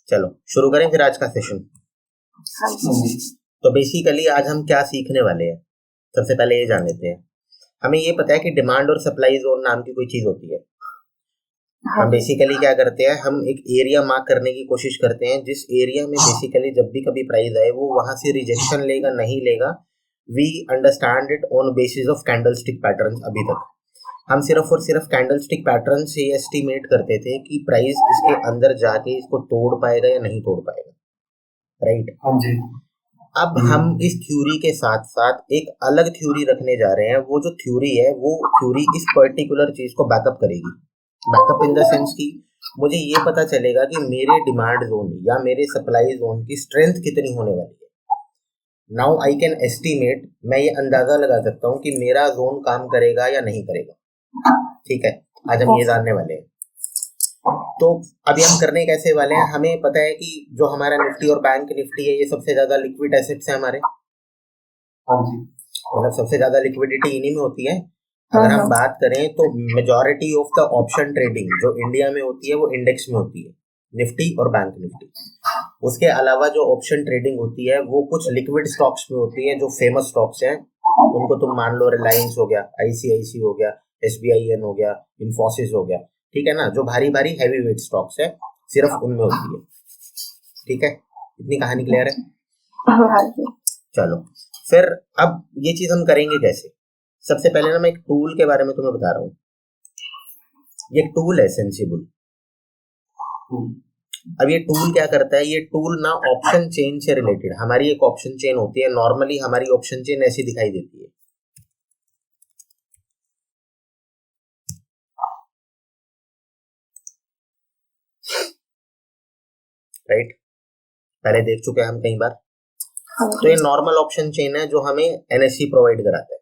चलो शुरू करें फिर आज का सेशन। हाँ जी। तो बेसिकली आज हम क्या सीखने वाले हैं, सबसे पहले ये जान लेते हैं। हमें ये पता है कि डिमांड और सप्लाई जोन नाम की कोई चीज होती है। हाँ हम जी। बेसिकली क्या करते हैं, हम एक एरिया मार्क करने की कोशिश करते हैं जिस एरिया में बेसिकली जब भी कभी प्राइस आए वो वहां से रिजेक्शन लेगा नहीं लेगा। We understand it on basis of candlestick pattern. अभी तक हम सिर्फ और सिर्फ कैंडलस्टिक पैटर्न से एस्टिमेट करते थे कि प्राइस इसके अंदर जाके इसको तोड़ पाएगा या नहीं तोड़ पाएगा, राइट? हाँ जी। अब हम इस थ्योरी के साथ साथ एक अलग थ्योरी रखने जा रहे हैं। वो जो थ्योरी है वो थ्योरी इस पर्टिकुलर चीज को बैकअप करेगी। बैकअप इन द सेंस कि मुझे ये पता चलेगा कि मेरे डिमांड जोन या मेरे सप्लाई जोन की स्ट्रेंथ कितनी होने वाली है। नाउ आई कैन एस्टिमेट, मैं ये अंदाजा लगा सकता हूँ कि मेरा जोन काम करेगा या नहीं करेगा। ठीक है, आज हम ये जानने वाले हैं। तो अभी हम करने कैसे वाले हैं, हमें पता है कि जो हमारा निफ्टी और बैंक निफ्टी है ये सबसे ज्यादा लिक्विड एसेट्स है हमारे। हाँ जी। मतलब सबसे ज्यादा लिक्विडिटी इन्हीं में होती है। अगर हम बात करें तो majority of the option trading जो इंडिया में होती है वो इंडेक्स में होती है, निफ्टी और बैंक निफ्टी। उसके अलावा जो ऑप्शन ट्रेडिंग होती है वो कुछ लिक्विड स्टॉक्स में होती है जो फेमस स्टॉक्स हैं। उनको तुम मान लो रिलायंस हो गया, आईसीआईसी हो गया, एसबीआईएन हो गया, इन्फोसिस हो गया, ठीक है ना, जो भारी भारी हैवी वेट स्टॉक्स है सिर्फ उनमें होती है। ठीक है, इतनी कहानी क्लियर है? चलो फिर अब ये चीज हम करेंगे कैसे। सबसे पहले ना मैं एक टूल के बारे में तुम्हें बता रहा हूँ। ये टूल है सेंसिबल। अब ये टूल क्या करता है, ये टूल ना ऑप्शन चेन से रिलेटेड, हमारी एक ऑप्शन चेन होती है। नॉर्मली हमारी ऑप्शन चेन ऐसी दिखाई देती है, राइट? पहले देख चुके हैं हम कई बार। तो ये नॉर्मल ऑप्शन चेन है जो हमें एनएससी प्रोवाइड कराता है।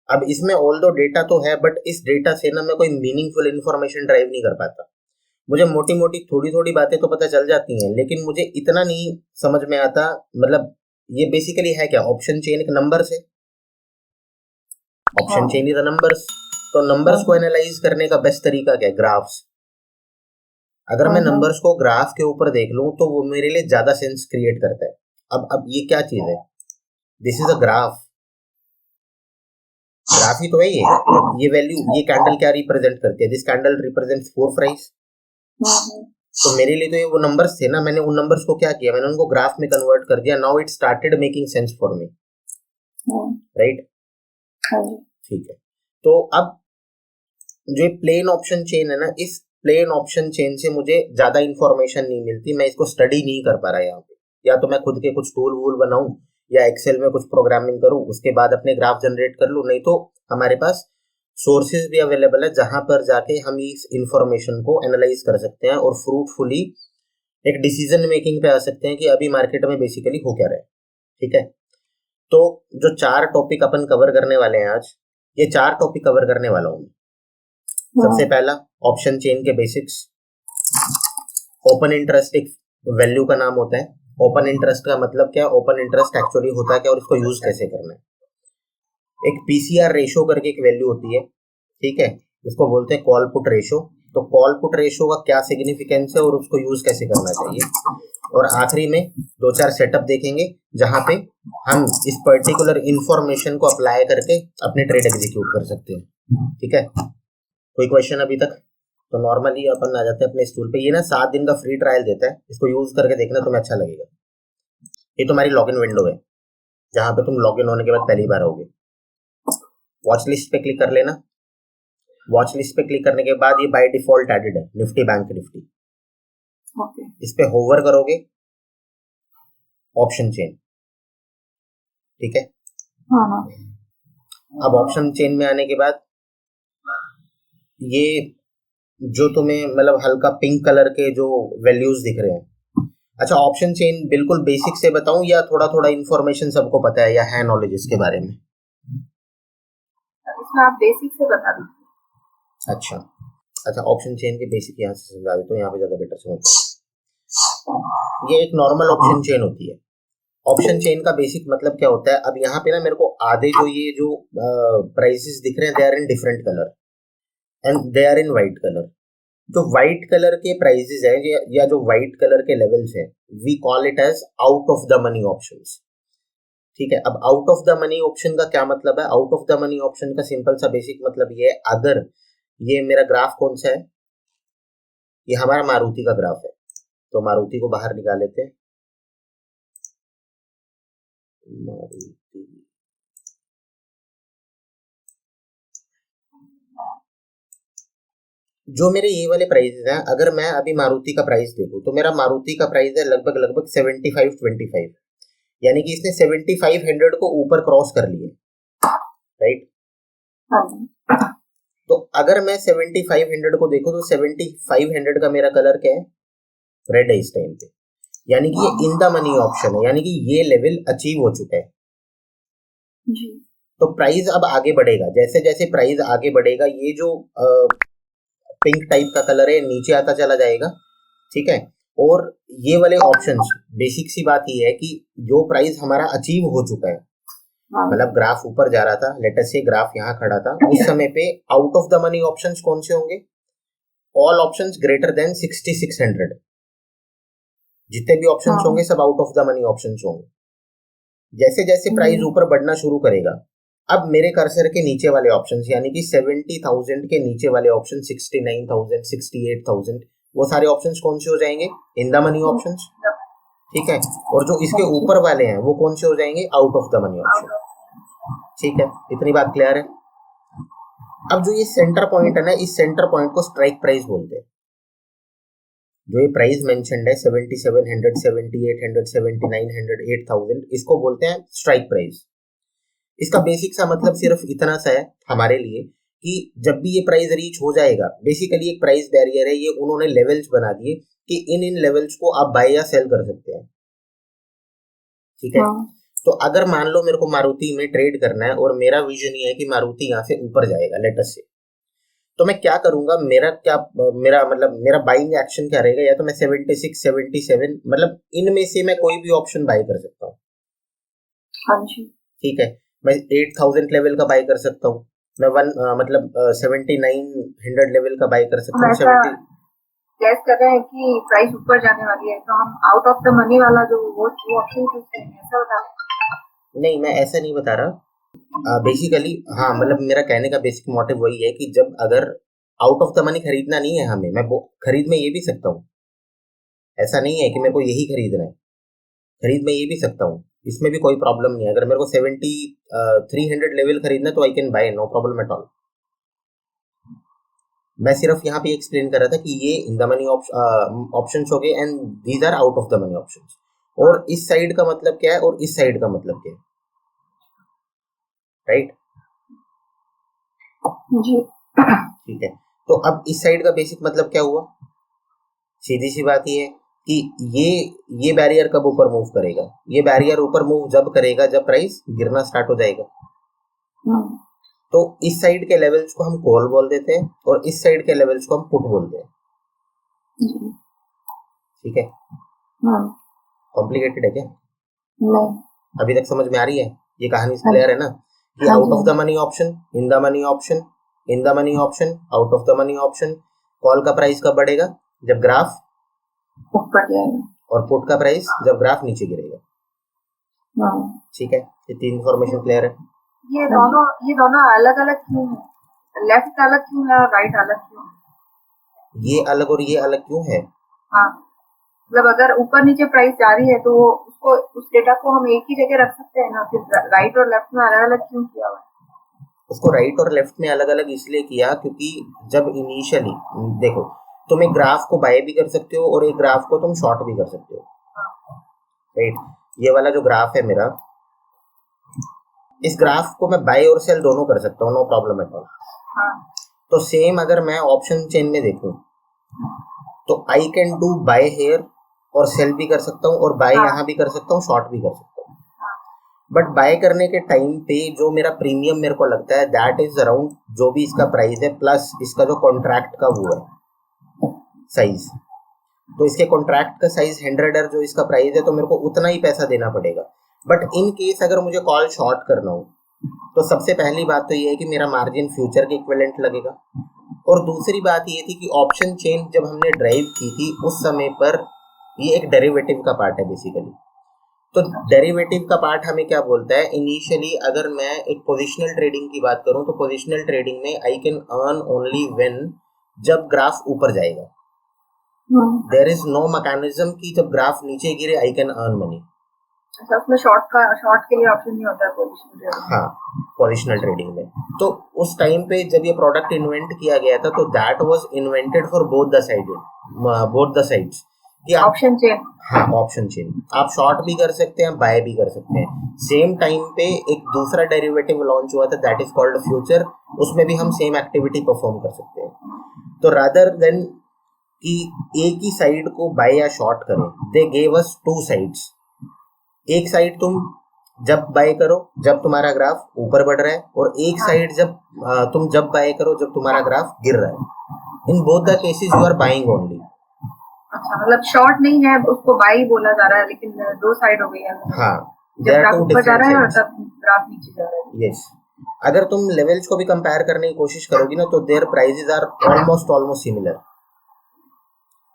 अब इसमें ऑल दो डेटा तो है बट इस डेटा से ना मैं कोई मीनिंगफुल इंफॉर्मेशन ड्राइव नहीं कर पाता। मुझे मोटी मोटी थोड़ी थोड़ी बातें तो पता चल जाती हैं लेकिन मुझे इतना नहीं समझ में आता। मतलब ये बेसिकली है क्या, ऑप्शन चेन एक नंबर से, option chain is the numbers. तो नंबर्स को एनालाइज करने का बेस्ट तरीका क्या है, ग्राफ्स। अगर मैं नंबर्स को ग्राफ के ऊपर देख लूं तो वो मेरे लिए ज्यादा सेंस क्रिएट करता है। अब ये क्या चीज है, this is a graph. Graph ही तो है ये वैल्यू, ये कैंडल क्या रिप्रेजेंट करती है, दिस कैंडल रिप्रेजेंट्स 4 प्राइस। तो मेरे लिए तो ये वो नंबर्स थे ना, मैंने उन नंबर्स को क्या किया, मैंने उनको ग्राफ में कन्वर्ट कर दिया। Now it started making sense for me, right? ठीक है, तो अब जो प्लेन ऑप्शन चेन है ना, इस प्लेन ऑप्शन चेन से मुझे ज्यादा इंफॉर्मेशन नहीं मिलती। मैं इसको स्टडी नहीं कर पा रहा यहाँ पे। या तो मैं खुद के कुछ टूल वूल बनाऊं या एक्सेल में कुछ प्रोग्रामिंग करूं, उसके बाद अपने ग्राफ जनरेट कर लूं। नहीं तो हमारे पास सोर्सेज भी अवेलेबल है जहां पर जाके हम इस इंफॉर्मेशन को एनालाइज कर सकते हैं और फ्रूटफुली एक डिसीजन मेकिंग पे आ सकते हैं कि अभी मार्केट में बेसिकली हो क्या रहा है। ठीक है, तो जो 4 टॉपिक अपन कवर करने वाले हैं आज, ये 4 टॉपिक कवर करने वाला हूँ। सबसे पहला ऑप्शन चेन के बेसिक्स। ओपन इंटरेस्ट एक वैल्यू का नाम होता है। ओपन इंटरेस्ट का मतलब क्या, ओपन इंटरेस्ट एक्चुअली होता है क्या और इसको यूज कैसे करना है। एक पीसीआर रेशो करके एक वैल्यू होती है, ठीक है, उसको बोलते हैं कॉल पुट रेशो। तो कॉल पुट रेशो का क्या सिग्निफिकेंस है और उसको यूज कैसे करना चाहिए। और आखिरी में 2-4 सेटअप देखेंगे जहां पे हम इस पर्टिकुलर इंफॉर्मेशन को अप्लाई करके अपने ट्रेड एग्जीक्यूट कर सकते हैं। ठीक है, कोई क्वेश्चन अभी तक? तो नॉर्मली अपन आ जाते हैं अपने स्टूल पे। ये ना 7 दिन का फ्री ट्रायल देता है, इसको यूज करके देखना, तुम्हें अच्छा लगेगा। ये तुम्हारी लॉगिन विंडो है जहां पे तुम लॉगिन होने के बाद पहली बार आओगे। वॉच लिस्ट पे क्लिक कर लेना। वॉच लिस्ट पे क्लिक करने के बाद ये बाय डिफॉल्ट एडेड है, निफ्टी बैंक निफ्टी। इस पे होवर करोगे, ऑप्शन चेन। ठीक है, अब ऑप्शन चेन में आने के बाद ये जो तुम्हें मतलब हल्का पिंक कलर के जो वैल्यूज दिख रहे हैं। अच्छा, ऑप्शन चेन बिल्कुल बेसिक से बताऊं या थोड़ा थोड़ा इंफॉर्मेशन सबको पता है या है नॉलेज इसके बारे में? इसमें आप बेसिक से बता दीजिए। अच्छा, ऑप्शन चेन के बेसिक यहाँ से समझा देता हूँ, यहाँ पे ज्यादा बेटर समझ। ये एक नॉर्मल ऑप्शन चेन होती है। ऑप्शन चेन का बेसिक मतलब क्या होता है, अब यहाँ पे ना मेरे को आधे जो ये जो प्राइसेस दिख रहे हैं they are in different colour and they are in white colour. जो व्हाइट कलर के प्राइजेस हैं या जो व्हाइट कलर के लेवल्स हैं, we call it as out of the money options. ठीक है, अब out of the money option का क्या मतलब है? Out of the money option का सिंपल सा बेसिक मतलब ये है, अगर ये मेरा ग्राफ कौन सा है, ये हमारा मारुति का ग्राफ है, तो मारुति को बाहर निकाल लेते हैं। मारुति, जो मेरे ये वाले प्राइसेस हैं, अगर मैं अभी मारुति का प्राइस देखूं तो मेरा मारुति का प्राइस है लगभग 7525, यानी कि इसने 7500 को ऊपर क्रॉस कर लिया, राइट। तो अगर मैं 7500 को देखूं तो 7500 का मेरा कलर क्या है? रेड है इस टाइम पे, यानी कि ये इन द मनी ऑप्शन है, यानी कि ये लेवल अचीव हो चुका है जी। तो प्राइस अब आगे बढ़ेगा। जैसे जैसे प्राइस आगे बढ़ेगा, ये जो पिंक टाइप का कलर है नीचे आता चला जाएगा, ठीक है। और ये वाले ऑप्शंस, बेसिक सी बात ये है कि जो प्राइस हमारा अचीव हो चुका है, मतलब ग्राफ ऊपर जा रहा था, लेट्स से ग्राफ यहाँ खड़ा था, उस समय पे out of the money options कौन से होंगे? ऑल ऑप्शंस ग्रेटर देन 6600, जितने भी ऑप्शंस होंगे सब out of the money options होंगे। जैसे जैसे प्राइस ऊपर बढ़ना शुरू करेगा, अब मेरे कर्सर के नीचे वाले ऑप्शंस, यानी कि 70,000 के नीचे वाले ऑप्शन, 69,000, 68,000, वो सारे ऑप्शंस कौन से हो जाएंगे? इन द मनी ऑप्शंस, ठीक है। और जो इसके ऊपर वाले हैं वो कौन से हो जाएंगे? Out of the money option, ठीक है। इतनी बात क्लियर है। अब जो ये सेंटर पॉइंट है ना, इस सेंटर पॉइंट को स्ट्राइक प्राइस बोलते हैं। जो ये प्राइस मेंशन्ड है 7700, 7800, 7900, 8000, इसको बोलते हैं स्ट्राइक प्राइस। इसका बेसिक सा मतलब सिर्फ इतना सा है हमारे लिए कि जब भी ये प्राइस रीच हो जाएगा, बेसिकली एक प्राइस बैरियर है, ये उन्होंने लेवल्स बना दिए कि इन लेवल्स को आप बाय या सेल कर सकते हैं, ठीक है। तो अगर मान लो मेरे को मारुति में ट्रेड करना है और मेरा विजन ये है कि मारुति यहाँ से ऊपर जाएगा, लेट्स से, तो मैं क्या करूंगा? मेरा बाइंग एक्शन क्या रहेगा? या तो मैं 76, 77, मतलब इनमें से मैं कोई भी ऑप्शन बाय कर सकता हूँ, ठीक है। मैं 8000 लेवल का बाय कर सकता हूँ, मैं 7900 लेवल का बाय कर सकता हूँ। 70 गैस कर रहे हैं कि प्राइस ऊपर जाने वाली है, तो हम आउट ऑफ द मनी वाला जो वो ऑप्शन चूज करेंगे, ऐसा बता रहे? नहीं, मैं ऐसा नहीं बता रहा। बेसिकली हाँ, मतलब मेरा कहने का बेसिक मोटिव वही है कि जब अगर आउट ऑफ द मनी खरीदना नहीं है हमें, मैं खरीद में ये भी सकता हूँ, ऐसा नहीं है कि मेरे को यही खरीदना है, खरीद में ये भी सकता हूँ, इसमें भी कोई प्रॉब्लम नहीं है। अगर मेरे को 300 लेवल खरीदना है तो I can buy, no problem at all. मैं सिर्फ यहाँ पे एक्सप्लेन कर रहा था कि ये इन द मनी ऑप्शंस हो गए and these are out of the money options. और इस साइड का मतलब क्या है और इस साइड का मतलब क्या है, राइट? जी, ठीक है। तो अब इस साइड का बेसिक मतलब क्या हुआ? सीधी सी बात ये है कि ये बैरियर कब ऊपर मूव करेगा? ये बैरियर ऊपर मूव जब करेगा जब प्राइस गिरना स्टार्ट हो जाएगा। तो इस साइड के लेवल्स को हम कॉल बोल देते हैं और इस साइड के लेवल्स को हम पुट बोलते हैं, ठीक है। कॉम्प्लिकेटेड है क्या? नहीं, अभी तक समझ में आ रही है? ये कहानी क्लियर है ना कि out of the money option, in the money option, in the money option, out of the money option. Call का प्राइस कब बढ़ेगा? जब ग्राफ ऊपर जाएगा। और पुट का प्राइस जब ग्राफ नीचे गिरेगा, ठीक है। ये तीन इन्फॉर्मेशन क्लियर है। ये दोनों अलग अलग क्यों है? लेफ्ट अलग क्यों है और राइट अलग क्यों है? ये अलग और ये अलग क्यों है? हाँ, मतलब अगर ऊपर नीचे प्राइस जा रही है तो उसको उस डेटा को हम एक ही जगह रख सकते हैं ना, फिर राइट और लेफ्ट में अलग अलग क्यों किया हुआ है? उसको राइट और लेफ्ट में अलग अलग इसलिए किया क्योंकि जब इनिशियली देखो, तुम एक ग्राफ को बाय भी कर सकते हो और एक ग्राफ को तुम शॉर्ट भी कर सकते हो, राइट। ये वाला जो ग्राफ है मेरा, इस ग्राफ को मैं बाय और सेल दोनों कर सकता हूँ, नो प्रॉब्लम एट ऑल। तो सेम अगर मैं ऑप्शन चेन में देखूं तो I can do by hair और सेल भी कर सकता हूँ और बाय यहाँ भी कर सकता हूँ, शॉर्ट भी कर सकता हूँ। बट बाय करने के टाइम पे जो मेरा प्रीमियम मेरे को लगता है दैट इज अराउंड जो भी इसका प्राइस है प्लस इसका जो कॉन्ट्रैक्ट का वो है साइज। तो इसके कॉन्ट्रैक्ट का साइज 100 जो इसका प्राइस है, तो मेरे को उतना ही पैसा देना पड़ेगा। बट इन केस अगर मुझे कॉल शॉर्ट करना हो तो सबसे पहली बात तो ये है कि मेरा मार्जिन फ्यूचर के इक्विवेलेंट लगेगा और दूसरी बात ये थी कि ऑप्शन चेन जब हमने ड्राइव की थी उस समय पर ये एक डेरिवेटिव का पार्ट है बेसिकली। तो डेरिवेटिव का पार्ट हमें क्या बोलता है, इनिशियली अगर मैं एक पोजिशनल ट्रेडिंग की बात करूं तो पोजिशनल ट्रेडिंग में I can earn only when जब ग्राफ ऊपर जाएगा। देयर इज नो मैकेनिज्म कि जब ग्राफ नीचे गिरे आई कैन अर्न मनी। अच्छा, उसमें शॉर्ट के लिए ऑप्शन नहीं होता है पोजीशनल ट्रेडिंग। हाँ, पोजिशनल ट्रेडिंग में तो उस टाइम पे जब ये प्रोडक्ट इन्वेंट किया गया था तो that was invented for both the sides कि आप ऑप्शन चेन। हाँ, ऑप्शन चेन आप शॉर्ट भी कर सकते हैं, बाय भी कर सकते हैं। सेम टाइम पे एक दूसरा डेरिवेटिव लॉन्च हुआ था दैट इज कॉल्ड फ्यूचर, उसमें भी हम सेम एक्टिविटी परफॉर्म कर सकते हैं। तो रादर देन कि एक ही साइड को बाय या शॉर्ट करें, they gave us two sides. एक साइड तुम जब बाय करो जब तुम्हारा ग्राफ ऊपर बढ़ रहा है, और एक साइड तुम जब बाय करो जब तुम्हारा ग्राफ गिर रहा है। In both the cases you are buying only. अच्छा, मतलब शॉर्ट नहीं है, उसको बाई बोला जा रहा है, लेकिन दो साइड हो गई है। हाँ, जब ग्राफ ऊपर जा रहा है और तब ग्राफ नीचे जा रहा है। यस, अगर तुम लेवल्स को भी कंपेयर करने की कोशिश करोगी ना तो there prices are almost similar.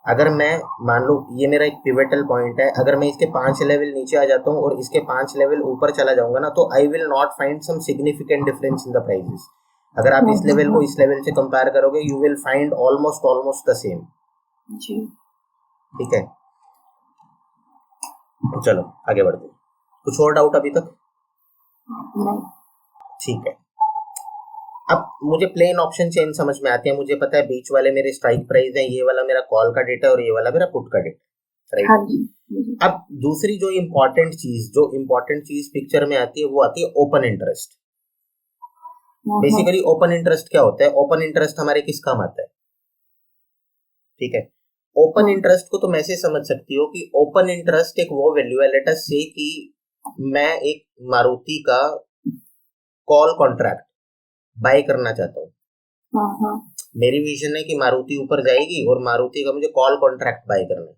अगर मैं मान लो ये मेरा एक पिवटल पॉइंट है, अगर मैं इसके 5 लेवल नीचे आ जाता हूँ और इसके 5 लेवल ऊपर चला जाऊंगा ना तो I will not find some significant difference in the prices. अगर आप इस लेवल को इस लेवल से कंपेयर करोगे you will find almost the same. जी, ठीक है, चलो आगे बढ़ते। कुछ और डाउट अभी तक? नहीं। ठीक है, अब मुझे प्लेन ऑप्शन चेन समझ में आती है। मुझे पता है बीच वाले मेरे स्ट्राइक प्राइस है, ये वाला मेरा कॉल का डेटा और ये वाला मेरा पुट का डेटा, राइट? हाँ जी। अब दूसरी जो इम्पोर्टेंट चीज पिक्चर में आती है वो आती है open interest. Basically open interest क्या होता है? ओपन इंटरेस्ट हमारे किस काम आता है? ठीक है, ओपन इंटरेस्ट को तुम ऐसे समझ सकती हो कि ओपन इंटरेस्ट एक वो वैल्यू है, लेट अस से कि मैं एक मारुति का कॉल कॉन्ट्रैक्ट बाय करना चाहता हूँ। मेरी विजन है कि मारुति ऊपर जाएगी और मारुति का मुझे कॉल कॉन्ट्रैक्ट बाय करना है।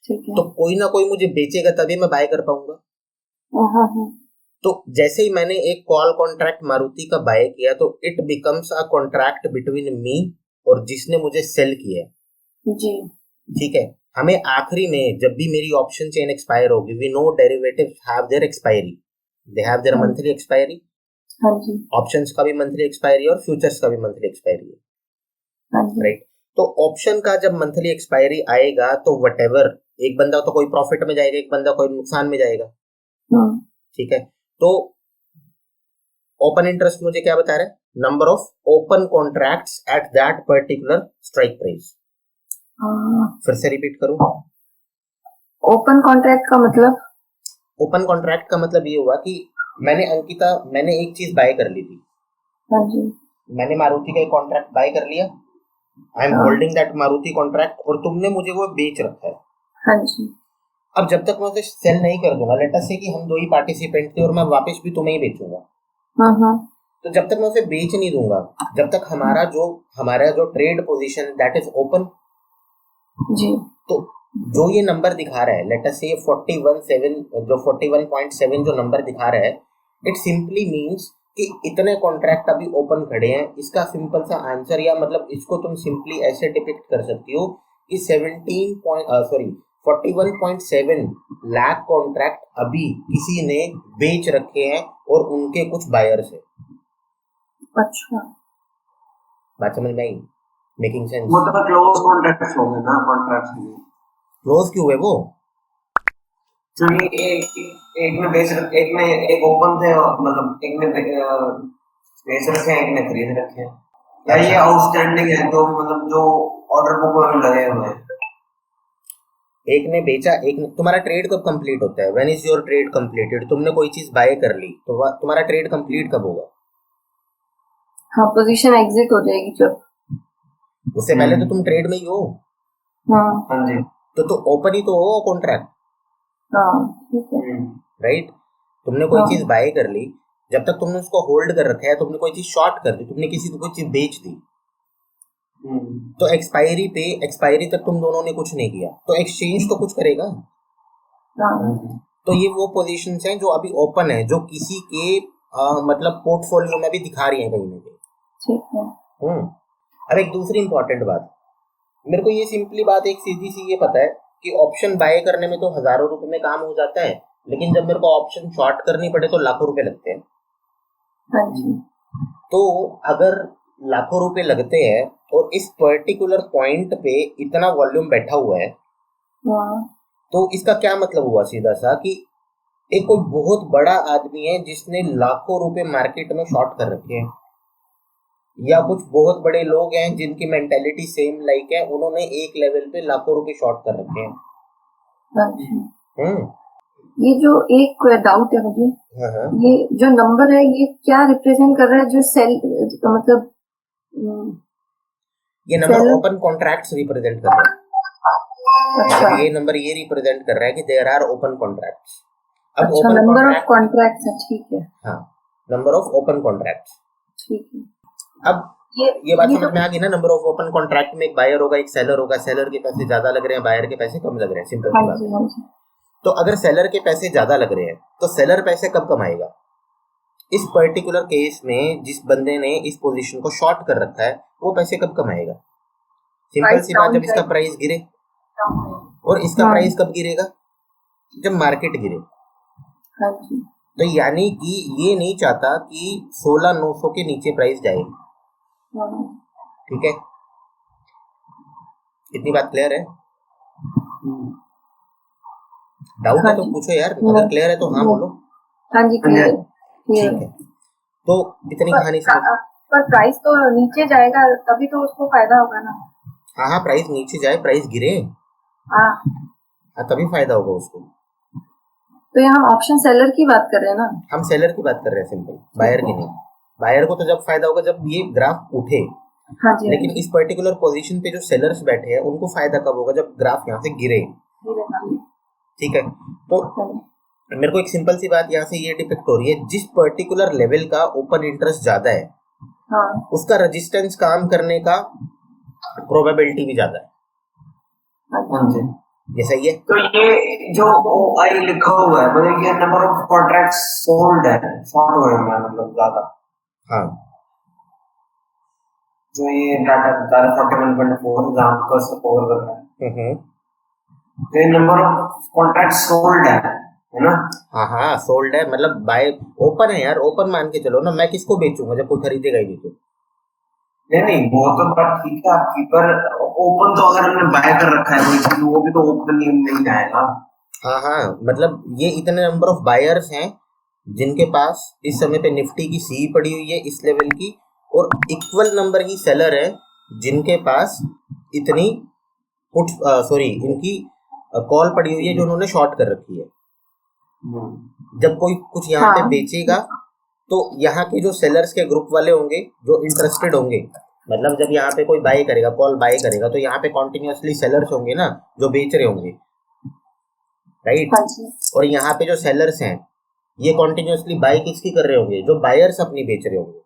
ठीक है। तो कोई ना कोई मुझे बेचेगा तभी मैं बाय कर पाऊंगा। तो जैसे ही मैंने एक कॉल कॉन्ट्रैक्ट मारुति का बाय किया तो it becomes a contract between me और जिसने मुझे सेल किया है। जी, ठीक है, हमें आखिरी में जब भी मेरी ऑप्शन चेन एक्सपायर होगी, we know derivatives have their expiry, they have their monthly expiry. हाँ जी। ऑप्शंस का भी मंथली एक्सपायरी और फ्यूचर्स का भी मंथली एक्सपायरी है, हाँ जी। राइट? तो ऑप्शन का जब मंथली एक्सपायरी आएगा तो व्हाटएवर, एक बंदा तो कोई प्रॉफिट में जाएगा, एक बंदा कोई नुकसान में जाएगा। ठीक है, तो ओपन इंटरेस्ट मुझे क्या बता रहा है? Number of open contracts at that particular strike price. फिर से रिपीट करूं, ओपन कॉन्ट्रैक्ट का मतलब? ओपन कॉन्ट्रैक्ट का मतलब ये हुआ कि मैंने एक चीज बाय कर ली थी। हाँ जी। मैंने मारुति का एक कॉन्ट्रैक्ट बाय कर लिया, I am holding that Maruti contract, और तुमने मुझे वो बेच रखा है। हाँ जी। अब जब तक मैं उसे सेल नहीं कर दूंगा, लेट अस से कि हम दो ही पार्टिसिपेंट थे और मैं वापस भी तुम्हें ही बेचूंगा, तो जब तक मैं उसे बेच नहीं दूंगा, जब तक हमारा जो trade position that is open. जी। तो जो ये नंबर दिखा रहा है, लेट अस से 41.7 जो नंबर दिखा रहा है, इट सिंपली मींस कि इतने कॉन्ट्रैक्ट अभी ओपन खड़े हैं। इसका सिंपल सा आंसर, या मतलब इसको तुम सिंपली ऐसे डिपिक्ट कर सकती हो कि 41.7 लाख कॉन्ट्रैक्ट अभी किसी ने बेच रखे हैं और उनके कुछ बायर्स है। अच्छा, बात समझ में आई? Making sense? वो तो क्लोज कॉन्ट्रैक्ट्स हो गए ना, कॉन्ट्रैक्ट्स क्लोज क्यों है वो? क्योंकि एक में बेच रखे, एक ओपन थे, मतलब एक में बेच रखे हैं, एक में खरीद रखे हैं, या ये आउटस्टैंडिंग है तो मतलब जो ऑर्डर बुक में लगे हुए हैं। एक ने बेचा, एक ने, तुम्हारा ट्रेड कब कंप्लीट होता है? When is your trade completed? तुमने कोई चीज बाय कर ली तो तुम्हारा ट्रेड कंप्लीट कब होगा? हाँ, पोजीशन एग्जिट हो जाएगी जब। उससे पहले तो तुम ट्रेड में ही हो। हाँ जी। तो ओपन ही तो हो कॉन्ट्रैक्ट, ठीक है, राइट? तुमने कोई चीज बाय कर ली, जब तक तुमने उसको होल्ड कर रखा है, तुमने कोई चीज शॉर्ट कर दी, तुमने किसी को कोई चीज बेच दी, तो एक्सपायरी तक तुम दोनों ने कुछ नहीं किया, तो एक्सचेंज तो कुछ करेगा। तो ये वो पोजीशंस हैं जो अभी ओपन है, जो किसी के मतलब पोर्टफोलियो में भी दिखा रही है कहीं ना कहीं। ठीक है। अब एक दूसरी इंपॉर्टेंट बात, मेरे को ये सिंपली बात एक सीधी सी ये पता है कि ऑप्शन बाय करने में तो हजारों रुपए में काम हो जाता है, लेकिन जब मेरे को ऑप्शन शॉर्ट करनी पड़े तो लाखों रुपए लगते हैं। हाँ जी। तो अगर लाखों रुपए लगते हैं और इस पर्टिकुलर पॉइंट पे इतना वॉल्यूम बैठा हुआ है, हाँ, तो इसका क्या मतलब हुआ सीधा सा कि एक कोई बहुत बड़ा आदमी है जिसने लाखों रुपए मार्केट में शॉर्ट कर रखे हैं, या कुछ बहुत बड़े लोग हैं जिनकी मेंटेलिटी सेम लाइक है, उन्होंने एक लेवल पे लाखों रुपए शॉर्ट कर रखे हैं। हाँ जी। हम्म। ये जो एक डाउट है मुझे, हाँ हाँ। ये जो नंबर है ये क्या रिप्रेजेंट कर रहा है, जो सेल मतलब ये number cell, open contracts represent कर रहा है। अच्छा ये नंबर ये रिप्रेजेंट कर रहा है कि देयर आर ओपन कॉन्ट्रैक्ट्स। अब अच्छा, ओपन नंबर ऑफ कॉन्ट्रैक्ट्स है, ठीक है। हाँ, नंबर ऑफ ओपन कॉन्ट्रैक्ट्स। ठीक है। अब ये बात ये समझ में आ गई ना, नंबर ऑफ ओपन कॉन्ट्रैक्ट में एक बायर होगा एक सेलर होगा, सेलर के पैसे ज्यादा लग रहे हैं, बायर के पैसे कम लग रहे हैं, सिंपल सी हाँ बात जी, है। हाँ जी। तो अगर सेलर के पैसे ज्यादा लग रहे हैं तो सेलर पैसे कब कमाएगा? इस पर्टिकुलर केस में जिस बंदे ने इस पोजीशन को शॉर्ट कर रखा है वो पैसे कब कमाएगा? सिंपल सी बात, जब इसका प्राइस गिरे। और इसका प्राइस कब गिरेगा? जब मार्केट गिरे। हाँ जी। तो यानी कि ये नहीं चाहता कि 16,900 के नीचे प्राइस जाए। ठीक है, इतनी बात क्लियर है? डाउट हाँ है तो जी। पूछो यार, अगर क्लियर है तो हाँ बोलो। हाँ जी, क्लियर ठीक है, तो इतनी कहानी समझ। पर प्राइस तो नीचे जाएगा तभी तो उसको फायदा होगा ना। हाँ हाँ, प्राइस नीचे जाए, प्राइस गिरे, हाँ हाँ तभी फायदा होगा उसको। तो यहाँ हम ऑप्शन सेलर की बात कर रहे हैं ना। हम सेलर की बात कर रहे हैं, सिंपल, बायर की नहीं। बायर को तो जब फायदा होगा जब ये ग्राफ उठे। हाँ जी। लेकिन इस पर्टिकुलर पोजीशन पे जो सेलर्स बैठे हैं उनको फायदा कब होगा? जब ग्राफ यहाँ से गिरे। ठीक है, तो मेरे को एक सिंपल सी बात यहाँ से ये डिपेक्ट हो रही है, जिस पर्टिकुलर लेवल का ओपन इंटरेस्ट ज्यादा है, हाँ, उसका रेजिस्टेंस काम करने का प्रोबेबिलिटी भी ज्यादा है। हाँ जी। ये सही है? तो ये जो OI लिखा हुआ है मतलब ये नंबर ऑफ कॉन्ट्रैक्ट्स सोल्ड है, शॉर्ट हुए हैं मतलब ज्यादा। हाँ, जो ये डाटा बता रहा है 41.4 जहाँ का कवर कर रहा है, तो ये नंबर ऑफ कॉन्ट्रैक्ट्स सोल्ड है ना? हाँ हाँ, सोल्ड है मतलब बाय ओपन है यार, ओपन मान के चलो ना, मैं किसको बेचूंगा जब कोई खरीदेगा ही नहीं तो। नहीं वो तो बात ठीक है आपकी, पर ओपन तो अगर हमने बाय कर रखा है कोई चीज वो भी तो ओपन नहीं आएगा। हाँ हाँ, मतलब ये इतने नंबर ऑफ बायर्स हैं जिनके पास इस समय पे निफ्टी की सी पड़ी हुई है इस लेवल की, और इक्वल नंबर ही सेलर है जिनके पास इतनी पुट इनकी कॉल पड़ी हुई है जो उन्होंने शॉर्ट कर रखी है। जब कोई कुछ यहाँ पे बेचेगा तो यहाँ के जो सेलर्स के ग्रुप वाले होंगे जो इंटरेस्टेड होंगे, मतलब जब यहाँ पे कोई बाय करेगा, कॉल बाय करेगा, तो यहाँ पे कॉन्टिन्यूसली सेलर्स होंगे ना जो बेच रहे होंगे, राइट? और यहाँ पे जो सेलर्स हैं ये कॉन्टिन्यूसली बाय किसकी कर रहे होंगे? जो बायर्स अपनी बेच रहे होंगे।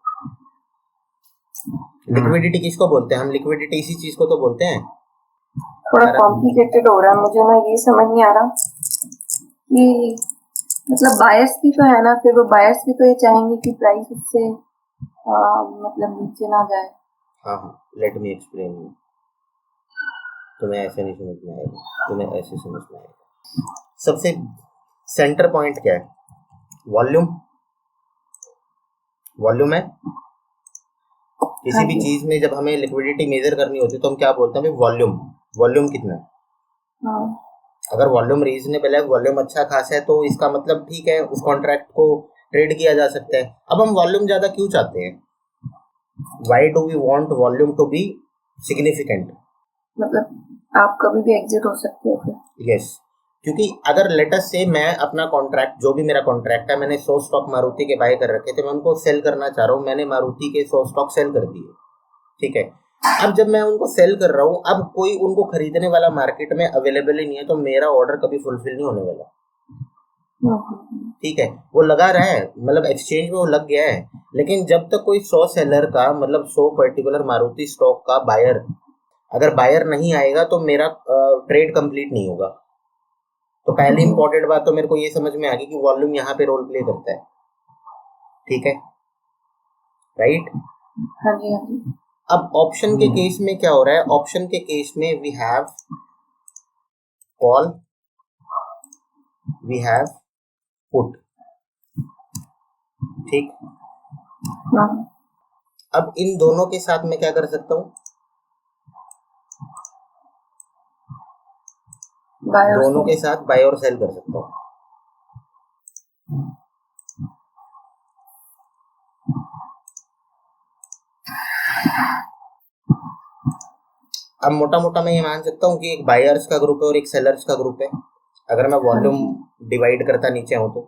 लिक्विडिटी किसको बोलते हैं हम? लिक्विडिटी इसी चीज को तो बोलते हैं। थोड़ा कॉम्प्लिकेटेड हो रहा है मुझे ना, ये समझ नहीं आ रहा कि मतलब बायर्स भी तो है ना, फिर वो बायर्स भी तो ये चाहेंगे कि प्राइस उससे मतलब नीचे ना जाए। हाँ हाँ, लेट मी एक्सप्लेन यू। तुम्हें ऐसे नहीं समझ में आएगा, तुम्हें ऐसे समझ में आएगा। सबसे सेंटर पॉइंट क्या है? वॉल्यूम। वॉल्यूम है किसी भी चीज में, जब हमें लिक्विडिटी मेजर करनी होती है तो हम क्या बोलते हैं? वॉल्यूम। वॉल्यूम कितना है? अगर वॉल्यूम रीजनेबल है, वॉल्यूम अच्छा खासा है, तो इसका मतलब ठीक है, उस कॉन्ट्रैक्ट को ट्रेड किया जा सकता है। अब हम वॉल्यूम ज्यादा क्यों चाहते हैं? Why do we want volume to be significant? मतलब आप कभी भी एग्जिट हो सकते हो फिर। यस, क्योंकि अगर लेटेस्ट से मैं अपना कॉन्ट्रैक्ट, जो भी मेरा कॉन्ट्रैक्ट है, मैंने 100 स्टॉक मारुति के बाय कर रखे थे, मैं उनको सेल करना चाह रहा हूँ, मैंने मारुति के 100 स्टॉक सेल कर दिए, ठीक है। अब जब मैं उनको सेल कर रहा हूँ, अब कोई उनको खरीदने वाला मार्केट में अवेलेबल ही नहीं है, तो मेरा ऑर्डर कभी फुलफिल नहीं होने वाला, ठीक है। वो लगा रहा है, मतलब एक्सचेंज में वो लग गया है, लेकिन जब तक कोई 100 सेलर का, मतलब 100 पर्टिकुलर मारुति स्टॉक का बायर, अगर बायर नहीं आएगा तो मेरा ट्रेड कंप्लीट नहीं होगा। तो पहली इंपॉर्टेंट बात तो मेरे को ये समझ में आ गई कि वॉल्यूम यहाँ पे रोल प्ले करता है, ठीक है, राइट? हाँ जी, हाँ जी। अब ऑप्शन के केस में क्या हो रहा है, ऑप्शन के केस में we have call, we have put, ठीक। हाँ अब इन दोनों के साथ मैं क्या कर सकता हूँ, बाय और दोनों सेल। के साथ बाय और सेल कर सकता हूँ। अब मोटा मोटा मैं ये मान सकता हूँ कि एक बायर्स का ग्रुप है और एक सेलर्स का ग्रुप है, अगर मैं वॉल्यूम डिवाइड करता नीचे हूँ तो।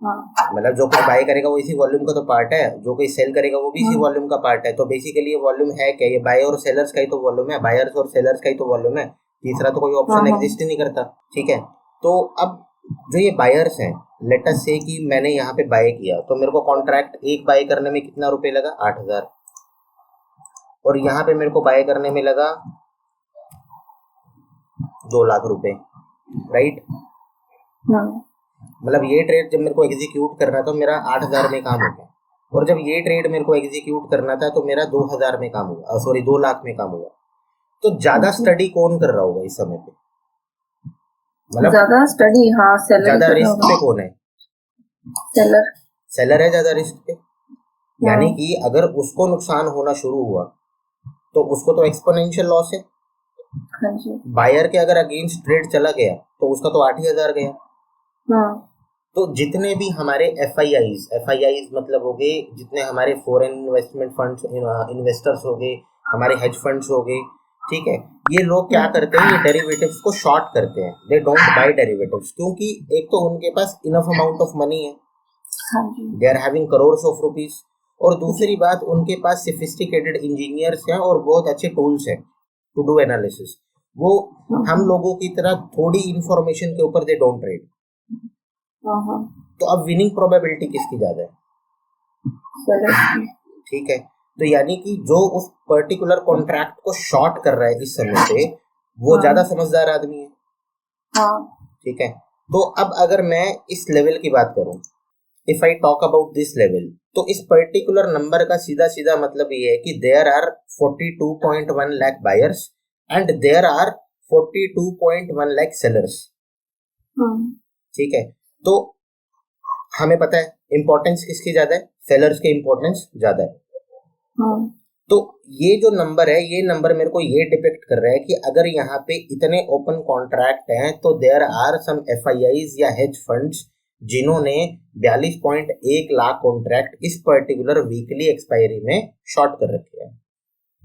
हाँ मतलब जो कोई बाय करेगा वो इसी वॉल्यूम का तो पार्ट है, जो कोई सेल करेगा वो भी इसी वॉल्यूम का पार्ट है। तो बेसिकली ये वॉल्यूम है क्या, ये बाय और सेलर्स का ही तो वॉल्यूम है, बायर्स और सेलर्स का ही तो वॉल्यूम है, तीसरा तो कोई ऑप्शन एग्जिस्ट ही नहीं करता, ठीक है। तो अब जो ये बायर्स हैं, लेट अस से कि मैंने यहाँ पे बाय किया, तो मेरे को कॉन्ट्रैक्ट एक बाय करने में कितना रुपए लगा, 8,000, और यहाँ पे मेरे को बाय करने में लगा 2 लाख रुपए, राइट। मतलब ये ट्रेड जब मेरे को एग्जीक्यूट करना था मेरा 8,000 में काम हो गया, और जब ये ट्रेड मेरे को एग्जीक्यूट करना था तो मेरा 2,000 में काम हुआ, सॉरी 2 लाख में काम हुआ। तो ज्यादा स्टडी कौन कर रहा होगा इस समय पे, मतलब ज्यादा स्टडी, हाँ सेलर ज्यादा रिस्क पे कौन है, सेलर। सेलर है ज्यादा रिस्क पे। यानी कि अगर उसको नुकसान होना शुरू हुआ तो उसको तो एक्सपोनेंशियल लॉस है। हाँ जी। बायर के अगर अगेंस्ट ट्रेड चला गया तो उसका तो 8,000 गया। हाँ तो जितने भी हमारे एफआईआईज मतलब हो गए, जितने हमारे फॉरेन इन्वेस्टमेंट फंड्स इन्वेस्टर्स हो गए, हमारे हेज फंड्स हो गए, ठीक है, ये लोग क्या करते हैं, ये डेरिवेटिव्स को शॉर्ट करते हैं, दे डोंट बाय डेरिवेटिव्स, क्योंकि एक तो उनके पास इनफ अमाउंट ऑफ मनी है, they are having crores of rupees, और दूसरी बात उनके पास सोफिस्टिकेटेड इंजीनियर्स हैं और बहुत अच्छे टूल्स हैं टू डू एनालिसिस। वो हम लोगों की तरह थोड़ी इंफॉर्मेशन के ऊपर दे डोंट ट्रेड। तो अब विनिंग प्रोबेबिलिटी किसकी ज्यादा है, ठीक है। तो यानी कि जो उस पर्टिकुलर कॉन्ट्रैक्ट को शॉर्ट कर रहा है इस समय पे वो ज्यादा समझदार आदमी है, ठीक है। तो अब अगर मैं इस लेवल की बात करूं, if I talk about this level, तो इस पर्टिकुलर नंबर का सीधा सीधा मतलब ये है कि there are 42.1 lakh buyers and there are 42.1 lakh sellers, ठीक है। तो हमें पता है इंपॉर्टेंस किसकी ज्यादा है, सेलर्स की इंपॉर्टेंस ज्यादा है। तो ये जो नंबर है, ये नंबर मेरे को ये डिपेक्ट कर रहा है कि अगर यहाँ पे इतने ओपन कॉन्ट्रैक्ट हैं तो देयर आर सम एफआईआईज या हेज फंड्स जिन्होंने 42.1 लाख कॉन्ट्रैक्ट इस पर्टिकुलर वीकली एक्सपायरी में शॉर्ट कर रखे हैं,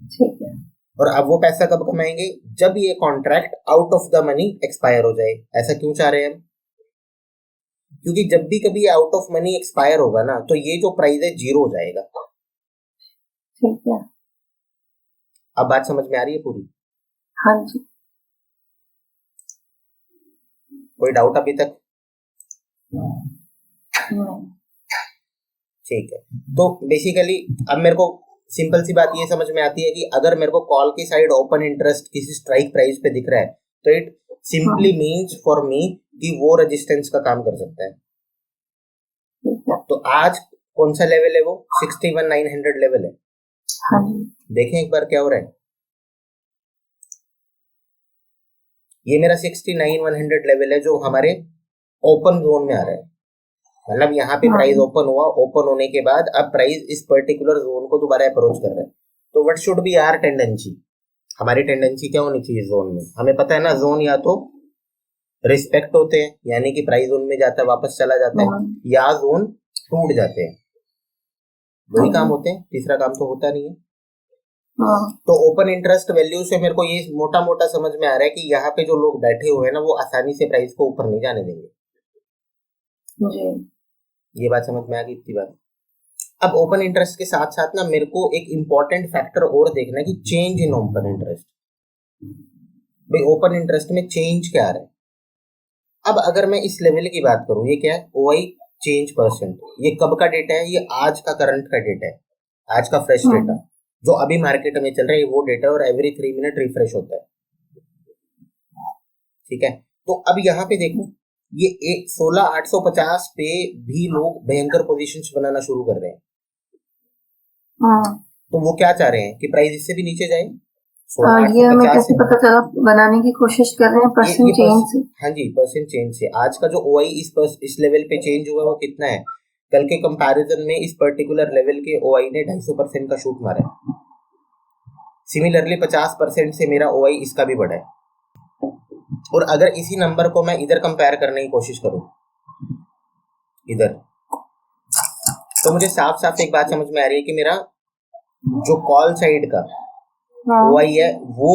ठीक है। और अब वो पैसा कब कमाएंगे, जब ये contract out of the money expire हो जाए। ऐसा क्यों चाह रहे हैं हम, क्योंकि जब भी कभी आउट ऑफ मनी एक्सपायर होगा ना तो ये जो प्राइस है 0 हो जाएगा, ठीक है। अब बात समझ में आ रही है पूरी? हाँ जी। कोई डाउट अभी तक? नहीं। ठीक है। तो बेसिकली अब मेरे को सिंपल सी बात ये समझ में आती है कि अगर मेरे को कॉल की साइड ओपन इंटरेस्ट किसी स्ट्राइक प्राइस पे दिख रहा है तो it simply means for me कि वो रेजिस्टेंस का काम कर सकता है। ठीक है। तो आज कौन सा लेवल है, वो 61,900 लेवल है। हाँ जी। देखें एक बार क्या हो रहा है, ये मेरा 69,100 लेवल है जो हमारे ओपन जोन में आ रहा है। मतलब यहाँ पे प्राइस ओपन हुआ, ओपन होने के बाद अब प्राइस इस पर्टिकुलर जोन को दोबारा अप्रोच कर रहा है। तो what should be our tendency, हमारी टेंडेंसी क्या होनी चाहिए जोन में? हमें पता है ना, जोन या तो रिस्पेक्ट होते हैं यानी कि प्राइस जोन में जाता है वापस चला जाता है, या जोन टूट जाते हैं, दो ही काम होते हैं, तीसरा काम तो होता नहीं है। तो ओपन इंटरेस्ट वैल्यू से मेरे को ये मोटा मोटा समझ में आ रहा है कि यहाँ पे जो लोग बैठे हुए हैं ना वो आसानी से प्राइस को ऊपर नहीं जाने देंगे जी। ये बात समझ में आ गई इतनी बात। अब ओपन इंटरेस्ट के साथ साथ ना मेरे को एक इंपॉर्टेंट फैक्टर और देखना है कि चेंज इन ओपन इंटरेस्ट। भाई ओपन इंटरेस्ट में चेंज क्या आ रहा है? अब अगर मैं इस लेवल की बात करूं, ये क्या है, ओआई चेंज परसेंट, ये कब का डेटा है, ये आज का करंट का डेटा है, आज का फ्रेश डेटा जो अभी मार्केट में चल रहा है, वो डेटा, और एवरी 3 मिनट रिफ्रेश होता है, ठीक है। तो अब यहाँ पे देखो, ये 16,850 पे भी लोग भयंकर पोजीशंस बनाना शुरू कर रहे हैं। तो वो क्या चाह रहे हैं कि प्राइस इससे भी नीचे जाए। ये हमें 16,850 कैसे पता चला, बनाने की कोशिश कर रहे हैं परसेंट चेंज से। हाँ जी, परसेंट चेंज से आज का जो ओआई इस लेवल पे चेंज हुआ है वो कितना है। कल के कंपैरिजन में इस पर्टिकुलर लेवल के ओआई ने 250% का शूट मारा है। सिमिलरली 50% से मेरा ओआई इसका भी बढ़ा है। और अगर इसी नंबर को मैं इधर कंपेयर करने की कोशिश करूं इधर, तो मुझे साफ साफ एक बात समझ में आ रही है कि मेरा जो कॉल साइड का हाँ ओआई है वो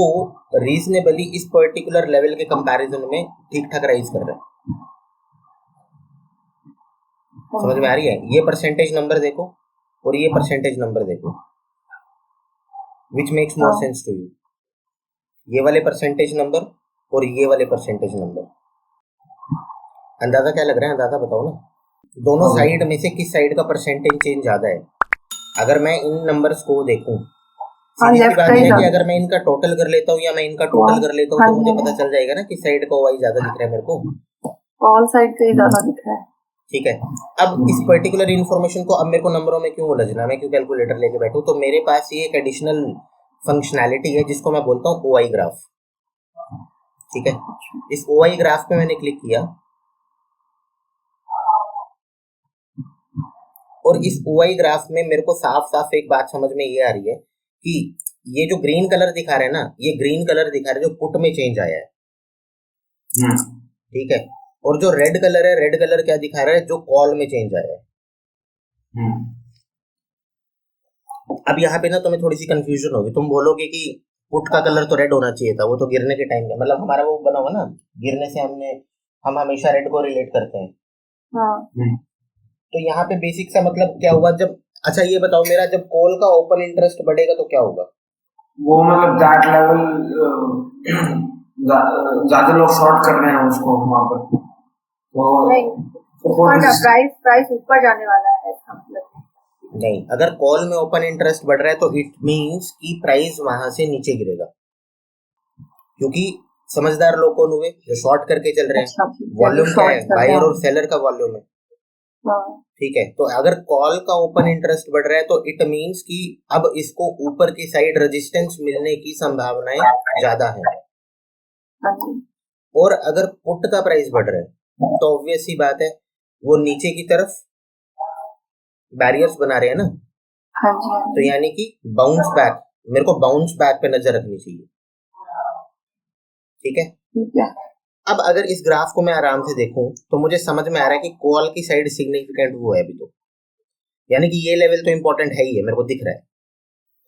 रीजनेबली इस पर्टिकुलर लेवल के कंपैरिजन में ठीक ठाक राइज कर रहा है। समझ में आ रही है। ये परसेंटेज नंबर देखो और ये परसेंटेज नंबर देखो, which makes more sense to you. ये वाले परसेंटेज नंबर और ये वाले परसेंटेज नंबर, अंदाजा क्या लग रहा है, अंदाजा बताओ ना। दोनों साइड में से किस साइड का परसेंटेज चेंज ज्यादा है। अगर मैं इन नंबर्स को देखूं, सीधी सी बात है कि अगर मैं इनका टोटल कर लेता हूँ या मैं इनका टोटल कर लेता हूँ तो मुझे पता चल जाएगा ना किस साइड का ओआई ज्यादा दिख रहा है मेरे को। कॉल साइड का ही ज्यादा दिख रहा है। ठीक है। अब इस पर्टिकुलर इन्फॉर्मेशन को अब मेरे को नंबरों में क्यों उलझना, मैं क्यों कैलकुलेटर लेके बैठूं। तो मेरे पास ये एक एडिशनल फंक्शनैलिटी है जिसको मैं बोलता हूँ ओआई ग्राफ। ठीक है। इस ओआई ग्राफ पे मैंने क्लिक किया और इस ओआई ग्राफ में मेरे को साफ साफ एक बात समझ में ये आ रही है कि ये जो ग्रीन कलर दिखा रहा है ना, ये ग्रीन कलर दिखा रहा है जो पुट में चेंज आया है। ठीक है। और जो रेड कलर है, रेड कलर क्या दिखा रहा है, जो कॉल में चेंज आया है। अब यहाँ पे ना तुम्हें थोड़ी सी कंफ्यूजन होगी, तुम बोलोगे कि पुट का कलर तो रेड होना चाहिए था, वो तो गिरने के टाइम पे, मतलब हमारा वो बना हुआ ना, गिरने से हम हमेशा रेड को रिलेट करते हैं। हाँ। तो यहाँ पे बेसिक सा मतलब क्या हुआ जब, अच्छा ये बताओ मेरा जब कॉल का ओपन इंटरेस्ट बढ़ेगा तो क्या होगा। वो मतलब दैट लेवल ज्यादा लोग शॉर्ट कर रहे हैं उसको वहां पर, तो प्राइस ऊपर जाने वाला है इसका मतलब। नहीं, अगर कॉल में ओपन इंटरेस्ट बढ़ रहा है तो इट मींस कि प्राइस वहां से नीचे गिरेगा, क्योंकि समझदार लोग कौन हुए, जो शॉर्ट करके चल रहे हैं। वॉल्यूम क्या है, बायर और सेलर का वॉल्यूम है। ठीक है। तो अगर कॉल का ओपन इंटरेस्ट बढ़ रहा है तो इट मींस कि अब इसको ऊपर की साइड रेजिस्टेंस मिलने की संभावनाएं ज्यादा है। और अगर पुट का प्राइस बढ़ रहा है तो ऑब्वियस सी बात है वो नीचे की तरफ बैरियर्स बना रहे हैं ना। हाँ जी। तो यानी कि बाउंस बैक, मेरे को बाउंस बैक पे नजर रखनी चाहिए। ठीक है। ठीक है। अब अगर इस ग्राफ को मैं आराम से देखूं तो मुझे समझ में आ रहा है कि कॉल की साइड सिग्निफिकेंट वो है अभी तो, यानी कि ये लेवल तो इंपॉर्टेंट है ही है, मेरे को दिख रहा है।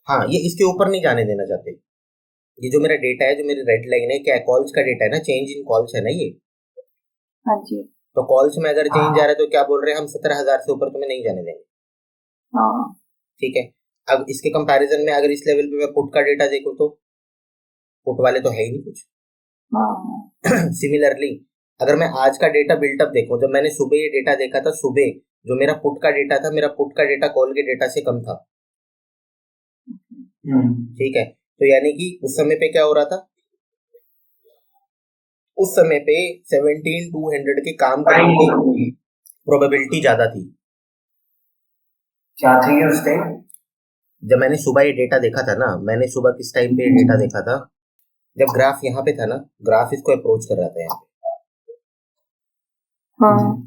हाँ, ये इसके ऊपर नहीं जाने देना चाहते। ये जो मेरा डेटा है, जो मेरी रेड लाइन है, क्या है, कॉल्स का डेटा है ना, चेंज इन कॉल्स है ना ये। हाँ जी। तो कॉल्स में अगर चेंज आ रहा है तो क्या बोल रहे हैं हम, 17,000 से ऊपर तुम्हें नहीं जाने देंगे। हाँ। ठीक है। अब इसके कंपैरिजन में अगर इस लेवल पे मैं पुट का डेटा देखूं तो पुट वाले तो है ही नहीं कुछ। सिमिलरली अगर मैं आज का डेटा बिल्टअप देखूं, जब मैंने सुबह ये डेटा देखा था, सुबह जो मेरा पुट का डेटा था, मेरा पुट का डेटा कॉल के डेटा से कम था। ठीक है। तो यानी कि उस समय पे क्या हो रहा था, उस समय पे 17,200 के काम करने की प्रोबेबिलिटी ज्यादा थी। क्या थी उस टाइम जब मैंने सुबह ये डेटा देखा था ना, मैंने सुबह किस टाइम पे ये डेटा देखा था, जब ग्राफ यहाँ पे था ना, ग्राफ इसको अप्रोच कर रहा था यहाँ पे। हाँ।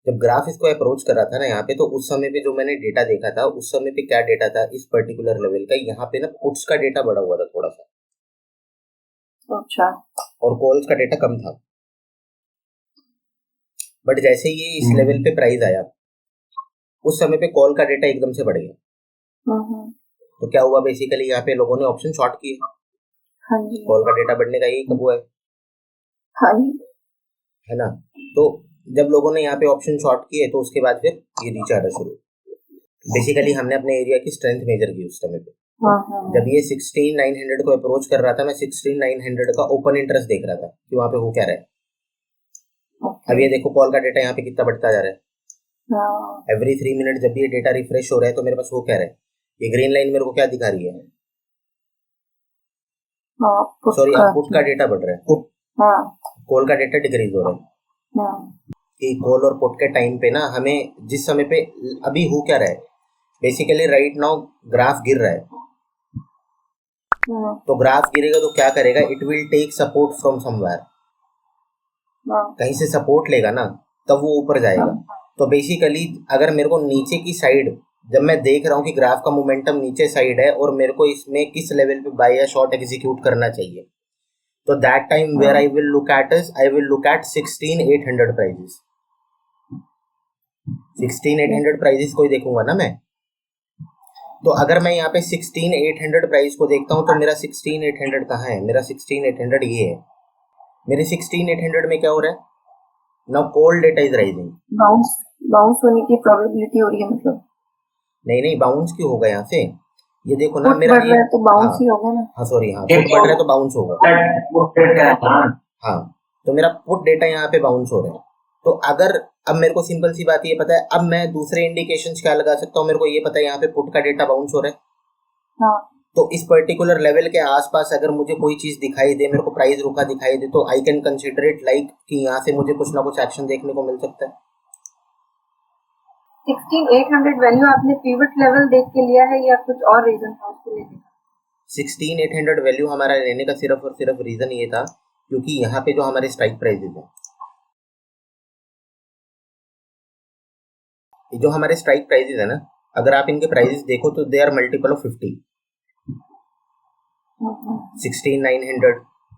जब ग्राफ इसको अप्रोच कर रहा था ना यहाँ पे, तो उस समय पे जो मैंने डेटा देखा था, उस समय पे क्या डेटा था इस पर्टिकुलर लेवल का, यहाँ पे ना पुट्स का डेटा बढ़ा हुआ था थोड़ा सा। अच्छा। और कॉल्स का डेटा कम था। बट जैसे ये इस लेवल पे प्राइस आया, उस समय पे कॉल का डेटा एकदम से बढ़ गया। तो क्या हुआ, बेसिकली यहाँ पे लोगों ने ऑप्शन शॉर्ट किए। हाँ जी। कॉल का डेटा बढ़ने का यही कब हुआ है। हाँ जी। है ना। तो जब लोगों ने यहाँ पे ऑप्शन शॉर्ट किए तो उसके बाद फिर ये नीचे आना शुरू। बेसिकली हमने अपने एरिया की स्ट्रेंथ मेजर की उस समय पे। जब ये 16,900 को अप्रोच कर रहा था, मैं 16,900 का ओपन इंटरेस्ट देख रहा था कि वहां पे हो क्या रहा है। अब ये देखो कॉल का डेटा यहाँ पे कितना बढ़ता जा रहा है। एवरी 3 मिनट जब ये डेटा रिफ्रेश हो रहा है तो मेरे पास हो क्या रहा है, ये ग्रीन लाइन मेरे को क्या दिखा रही है, सॉरी पुट का डेटा बढ़ रहा है, कॉल का डेटा डिक्रीज हो रहा है। कि कॉल और पुट के टाइम पे ना हमें जिस समय पे अभी हो क्या रहा है बेसिकली राइट नाउ ग्राफ गिर रहा है, हम्म, तो ग्राफ गिरेगा तो क्या करेगा, it will tech support from somewhere, हाँ, कहीं से सपोर्ट लेगा ना तब वो ऊपर जाएगा। तो बेसिकली अगर मेरे को नीचे की साइड, जब मैं देख रहा हूँ कि ग्राफ का मोमेंटम नीचे साइड है और मेरे को इसमें किस लेवल पे बाय या शॉर्ट एग्जीक्यूट करना चाहिए, तो that time where I will look at is I will look at 16800 prices. 16800 prices को ही देखूंगा ना मैं। तो अगर मैं यहाँ पे 16800 प्राइस को देखता हूँ तो मेरा 16800 कहाँ है, मेरा 16800 ये है। मेरे 16800 में क्या हो रहा है, now call data is rising. Bounce bounce होने की प्रोबेबिलिटी हो रही है, मतलब नहीं नहीं, बाउंस क्यों होगा यहाँ से, ये देखो ना फुट मेरा बढ़ रहा है तो बाउंस हाँ ही होगा ना। हाँ सॉरी, हाँ पुट बढ़ रहा है तो बाउंस होगा। हाँ, तो मेरा पुट डेटा यहाँ पे बाउंस हो रहा है। तो अगर अब मेरे को सिंपल सी बात ये पता है, अब मैं दूसरे इंडिकेशंस क्या लगा सकता हूँ, मेरे को ये पता है यहाँ पे पुट का डेटा बाउंस हो रहा है, हाँ, तो इस पर्टिकुलर लेवल के आसपास अगर मुझे कोई चीज दिखाई दे, मेरे को प्राइस रुका दिखाई दे, तो I can consider it like कि यहाँ से मुझे कुछ ना कुछ एक्शन देखने को मिल सकता है। 16800 वैल्यू आपने पिवट लेवल देख के लिया है या कुछ और रीजन था उसको लेने का? 16800 वैल्यू हमारा लेने का सिर्फ और सिर्फ रीजन ये था क्योंकि यहाँ पे जो हमारे स्ट्राइक प्राइजेस हैं, जो हमारे स्ट्राइक प्राइजेस है ना, अगर आप इनके प्राइजेस देखो तो दे आर मल्टीपल ऑफ 50। 16900,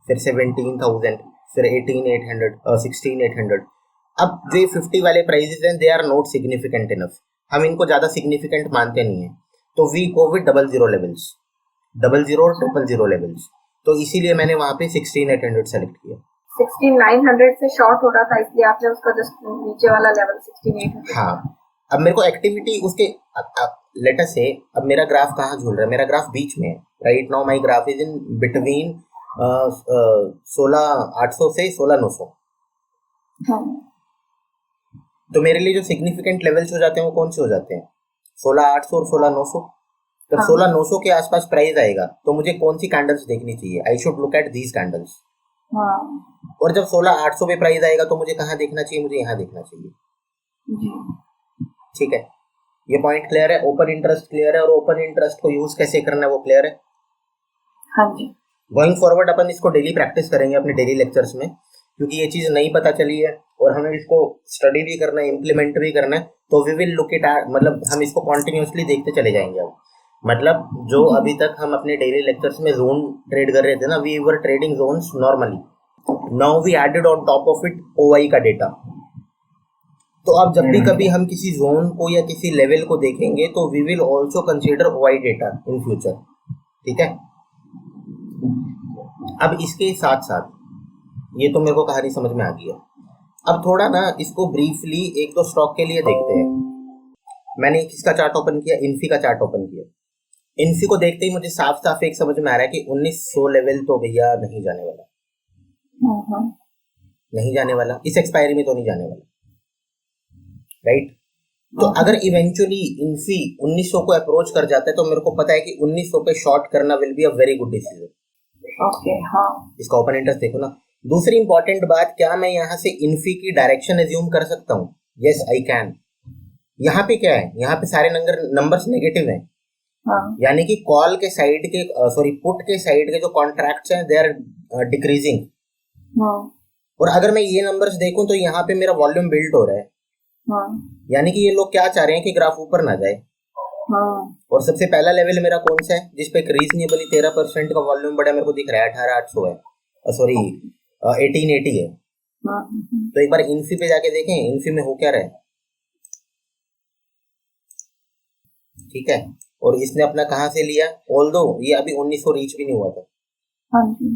फिर 17000, फिर 18800, 16800। अब जो ये 50 वाले प्राइजेस हैं they are not significant enough, हम इनको ज्यादा सिग्निफिकेंट मानते नहीं है, तो वी गो विद 00 लेवल्स, 00 और 000 लेवल्स। तो इसीलिए मैंने वहां पे 16800 सेलेक्ट किया। 16900 से शॉर्ट हो रहा था इसलिए आपने उसका जस्ट नीचे वाला लेवल 16800। हाँ, अब मेरे को एक्टिविटी उसके लेट अस से, अब मेरा ग्राफ कहाँ झूल रहा है, मेरा ग्राफ बीच में है। Right now my graph is in between 16800 से 16900। हाँ, तो मेरे लिए जो सिग्निफिकेंट लेवल्स हो जाते हैं वो कौन से हो जाते हैं, 16800 और 16900। जब हाँ। 16900 के आसपास प्राइस आएगा तो मुझे कौन सी कैंडल्स देखनी चाहिए, I should look at these candles. हाँ, और जब 16800 पे प्राइस आएगा तो मुझे कहाँ देखना चाहिए, मुझे यहाँ देखना चाहिए। जी, ठीक है, ये पॉइंट क्लियर है, ओपन इंटरेस्ट क्लियर है, और ओपन इंटरेस्ट को यूज कैसे करना है वो क्लियर है। हाँ जी, गोइंग फॉरवर्ड अपन इसको डेली प्रैक्टिस करेंगे अपने डेली लेक्चर्स में, क्योंकि ये चीज नहीं पता चली है और हमें इसको स्टडी भी करना है, इम्प्लीमेंट भी करना है, तो we will look it at, मतलब हम इसको कॉन्टिन्यूसली देखते चले जाएंगे। अब मतलब जो अभी तक हम अपने डेली लेक्चर्स में जोन ट्रेड कर रहे थे ना, we were trading Jones normally, now we added on top of it OI का डेटा। तो अब जब भी कभी हम किसी जोन को या किसी लेवल को देखेंगे तो we will also consider OI data in future. ठीक है, अब इसके साथ साथ ये तो मेरे को कहानी समझ में आ गई है, अब थोड़ा ना इसको ब्रीफली एक दो स्टॉक के लिए देखते हैं। मैंने किसका चार्ट ओपन किया, इन्फी का चार्ट ओपन किया। इन्फी को देखते ही मुझे साफ साफ एक समझ में आ रहा है कि 1900 लेवल तो भैया नहीं जाने वाला, नहीं जाने वाला, इस एक्सपायरी में तो नहीं जाने वाला। राइट, तो अगर इवेंचुअली इन्फी 1900 को अप्रोच कर जाता है तो मेरे को पता है कि 1900 पे शॉर्ट करना will be a very good decision. Okay, हाँ, इसका ओपन इंटरेस्ट देखो ना। दूसरी इंपॉर्टेंट बात, क्या मैं यहाँ से इन्फी की डायरेक्शन एज्यूम कर सकता हूँ? Yes I can. यहाँ पे क्या है, यहाँ पे सारे नंबर्स नेगेटिव हैं, हाँ, यानी कि कॉल के साइड के सॉरी पुट के साइड के जो कॉन्ट्रैक्ट्स हैं दे आर डिक्रीजिंग। हाँ, और अगर मैं ये नंबर्स देखूं तो यहाँ पे मेरा वॉल्यूम बिल्ड हो रहा है, हाँ, यानी कि ये लोग क्या चाह रहे हैं कि ग्राफ ऊपर ना जाए। हाँ, और सबसे पहला लेवल मेरा कौन सा है जिसपे रीजनेबली 13% का वॉल्यूम बढ़ा, मेरे को दिख रहा है 18800 है, सॉरी 1880 है। हाँ, तो एक बार इन्फी पे जाके देखें इन्फी में हो क्या रहा है। ठीक है, और इसने अपना कहाँ से लिया, ऑल्दो ये अभी 1900 रीच भी नहीं हुआ था। हाँ जी,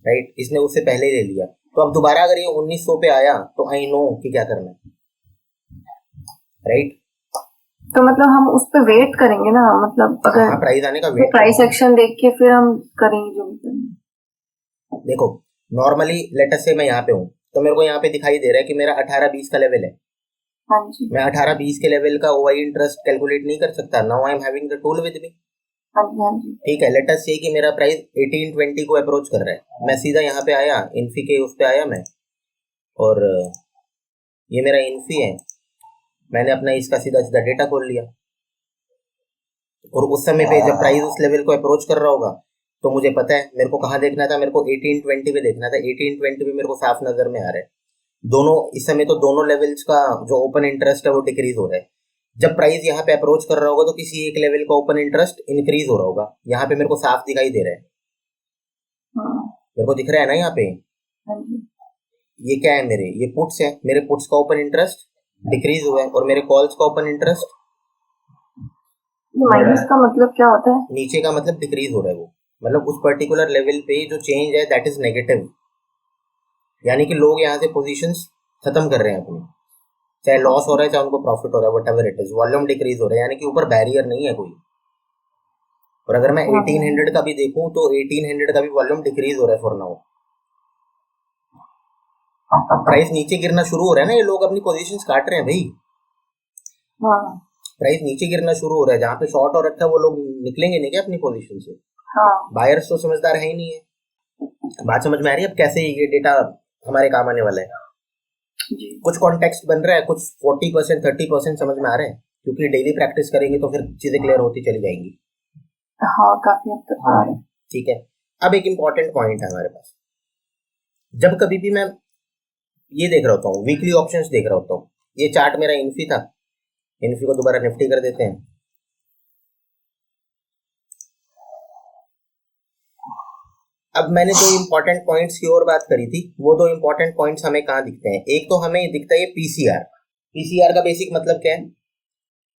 राइट, इसने उससे पहले ले लिया, तो अब दोबारा अगर ये 1900 पे आया तो आई नो कि क्या करना है। राइट, तो मतलब हम उस पे वेट करेंगे ना, मतलब अगर प्राइस आने का तो वेट, प्राइस एक्शन देख के फिर हम करेंगे जो भी करेंगे। देखो नॉर्मली लेटस से मैं यहाँ पे हूँ तो मेरे को यहाँ पे दिखाई दे रहा है कि मेरा 18-20 का लेवल है। हाँ जी, मैं 18-20 के लेवल का ओआई इंटरेस्ट कैलकुलेट नहीं कर सकता, now I am having the tool with me. हाँ जी, हाँ जी, ठीक है, लेट अस से कि मेरा प्राइस 1820 को अप्रोच कर रहा है, मैं सीधा यहाँ पे आया, इन्फी के उस पे आया मैं, और ये मेरा इन्फी है, मैंने अपना इसका सीधा सीधा डेटा खोल लिया। और उस समय पे जब प्राइस उस लेवल को अप्रोच कर रहा होगा तो मुझे पता है मेरे को कहाँ देखना था, मेरे को 1820 पे देखना था। 1820 पे मेरे को साफ नजर में आ रहा है दोनों इस समय तो दोनों लेवल्स का जो ओपन इंटरेस्ट है वो डिक्रीज हो रहा है। जब प्राइस यहाँ पे अप्रोच कर रहा होगा तो किसी एक लेवल का ओपन इंटरेस्ट इंक्रीज हो रहा होगा। यहाँ पे मेरे को साफ दिखाई दे रहा है, मेरे को दिख रहा है ना यहाँ पे। ये क्या है, मेरे ये पुट्स है, मेरे पुट्स का ओपन इंटरेस्ट डिक्रीज हुआ है और मेरे कॉल्स का ओपन इंटरेस्ट माइनस का मतलब क्या होता है? नीचे का मतलब डिक्रीज हो रहा है वो, मतलब उस पर्टिकुलर लेवल पे जो चेंज है दैट इज नेगेटिव, यानी कि लोग यहाँ से पोजीशंस खत्म कर रहे हैं अपनी, चाहे लॉस हो रहा है चाहे उनको प्रॉफिट हो रहा है, what ever it is, volume decrease हो रहा है, यानी कि ऊपर बैरियर नहीं है कोई। और अगर मैं 1800 का भी देखूं तो 1800 का भी वॉल्यूम डिक्रीज हो रहा है फॉर नाउ। प्राइस नीचे गिरना शुरू हो रहा है ना, ये लोग अपनी पोजीशंस काट रहे हैं भाई। प्राइस नीचे गिरना शुरू हो रहा है, जहाँ पे शॉर्ट हो रखा है वो लोग निकलेंगे नहीं क्या अपनी पोजीशन से? बायर्स तो समझदार है ही नहीं है। बात समझ में आ रही है अब कैसे ये डेटा हमारे काम आने वाला है? कुछ कॉन्टेक्स्ट बन रहा है, कुछ 40% 30% समझ में आ रहे हैं, क्योंकि डेली प्रैक्टिस करेंगे तो फिर चीजें क्लियर होती चली जाएंगी। काफी हद तक आ रहा है। ठीक है, अब एक इम्पॉर्टेंट पॉइंट है हमारे पास। जब कभी भी मैं ये देख रहा होता हूँ, वीकली ऑप्शंस देख रहा होता हूँ, ये चार्ट मेरा इन्फी था, इन्फी को दोबारा निफ्टी कर देते हैं। अब मैंने दो इम्पोर्टेंट पॉइंट्स की और बात करी थी, वो दो इम्पोर्टेंट पॉइंट्स हमें कहाँ दिखते हैं? एक तो हमें दिखता है पीसीआर। पीसीआर का बेसिक मतलब क्या है?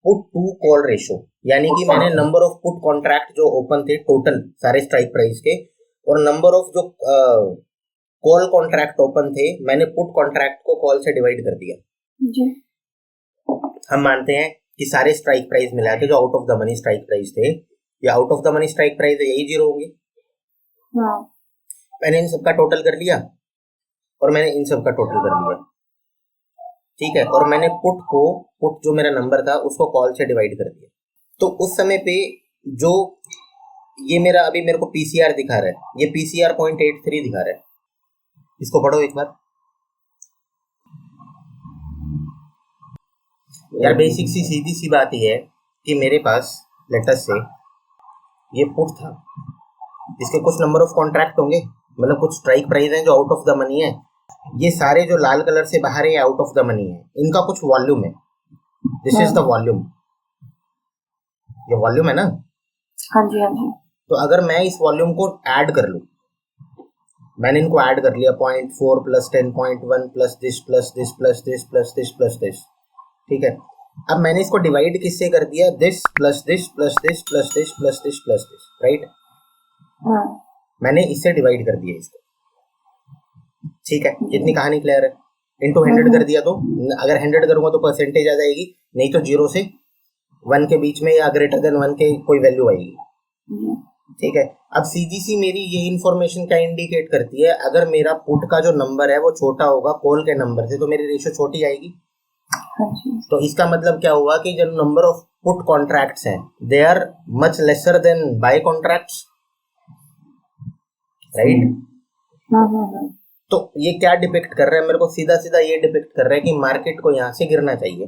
पुट टू कॉल रेशो, यानी कि मैंने नंबर ऑफ पुट कॉन्ट्रैक्ट जो ओपन थे टोटल सारे स्ट्राइक प्राइस के, और नंबर ऑफ जो कॉल कॉन्ट्रैक्ट ओपन थे, मैंने पुट कॉन्ट्रैक्ट को कॉल से डिवाइड कर दिया जी। हम मानते हैं कि सारे स्ट्राइक प्राइस मिला के जो out of the money strike price थे, या out of the money strike price है, यही जीरो होंगे। मैंने इन सबका टोटल कर लिया और मैंने इन सबका टोटल कर लिया, ठीक है, और मैंने पुट जो मेरा नंबर था उसको कॉल से डिवाइड कर दिया। तो उस समय पे जो ये मेरा अभी मेरे को पीसीआर दिखा रहा है, ये पीसीआर 0.83 दिखा रहा है, इसको पढ़ो एक बार यार। बेसिक सी सीधी सी बात ये है कि मेरे पास लेटस से ये पुट था, इसके कुछ नंबर ऑफ कॉन्ट्रैक्ट होंगे, मतलब कुछ स्ट्राइक प्राइस हैं जो आउट ऑफ द मनी है, ये सारे जो लाल कलर से बाहर है आउट ऑफ द मनी है, इनका कुछ वॉल्यूम है, दिस इज द वॉल्यूम, ये वॉल्यूम है ना? हाँ जी हाँ जी। तो अगर मैं इस वॉल्यूम को ऐड कर लूं, मैंने इनको ऐड कर लिया 0.4 plus 10.1 plus this plus this plus this plus this plus this, ठीक है। अब मैंने इसको डिवाइड किससे कर दिया? This plus this plus this plus this plus this plus this, right? मैंने इससे डिवाइड कर दिया इसको, ठीक है। इतनी कहानी क्लियर है। इनटू 100 कर दिया, तो अगर 100 करूंगा तो परसेंटेज आ जाएगी, नहीं तो 0 से 1 के बीच में या ग्रेटर देन 1 के कोई वैल्यू आएगी, ठीक है। अब सीधी सी मेरी ये इन्फॉर्मेशन क्या इंडिकेट करती है? अगर मेरा पुट का जो नंबर है वो छोटा होगा कॉल के नंबर से, तो मेरी रेशियो छोटी आएगी। तो इसका मतलब क्या हुआ कि जो नंबर ऑफ पुट कॉन्ट्रैक्ट्स हैं they are much lesser than bye contracts, right? तो ये क्या डिपिक्ट कर रहा है? मेरे को सीधा सीधा ये डिपिक्ट कर रहा है कि मार्केट को यहाँ से गिरना चाहिए।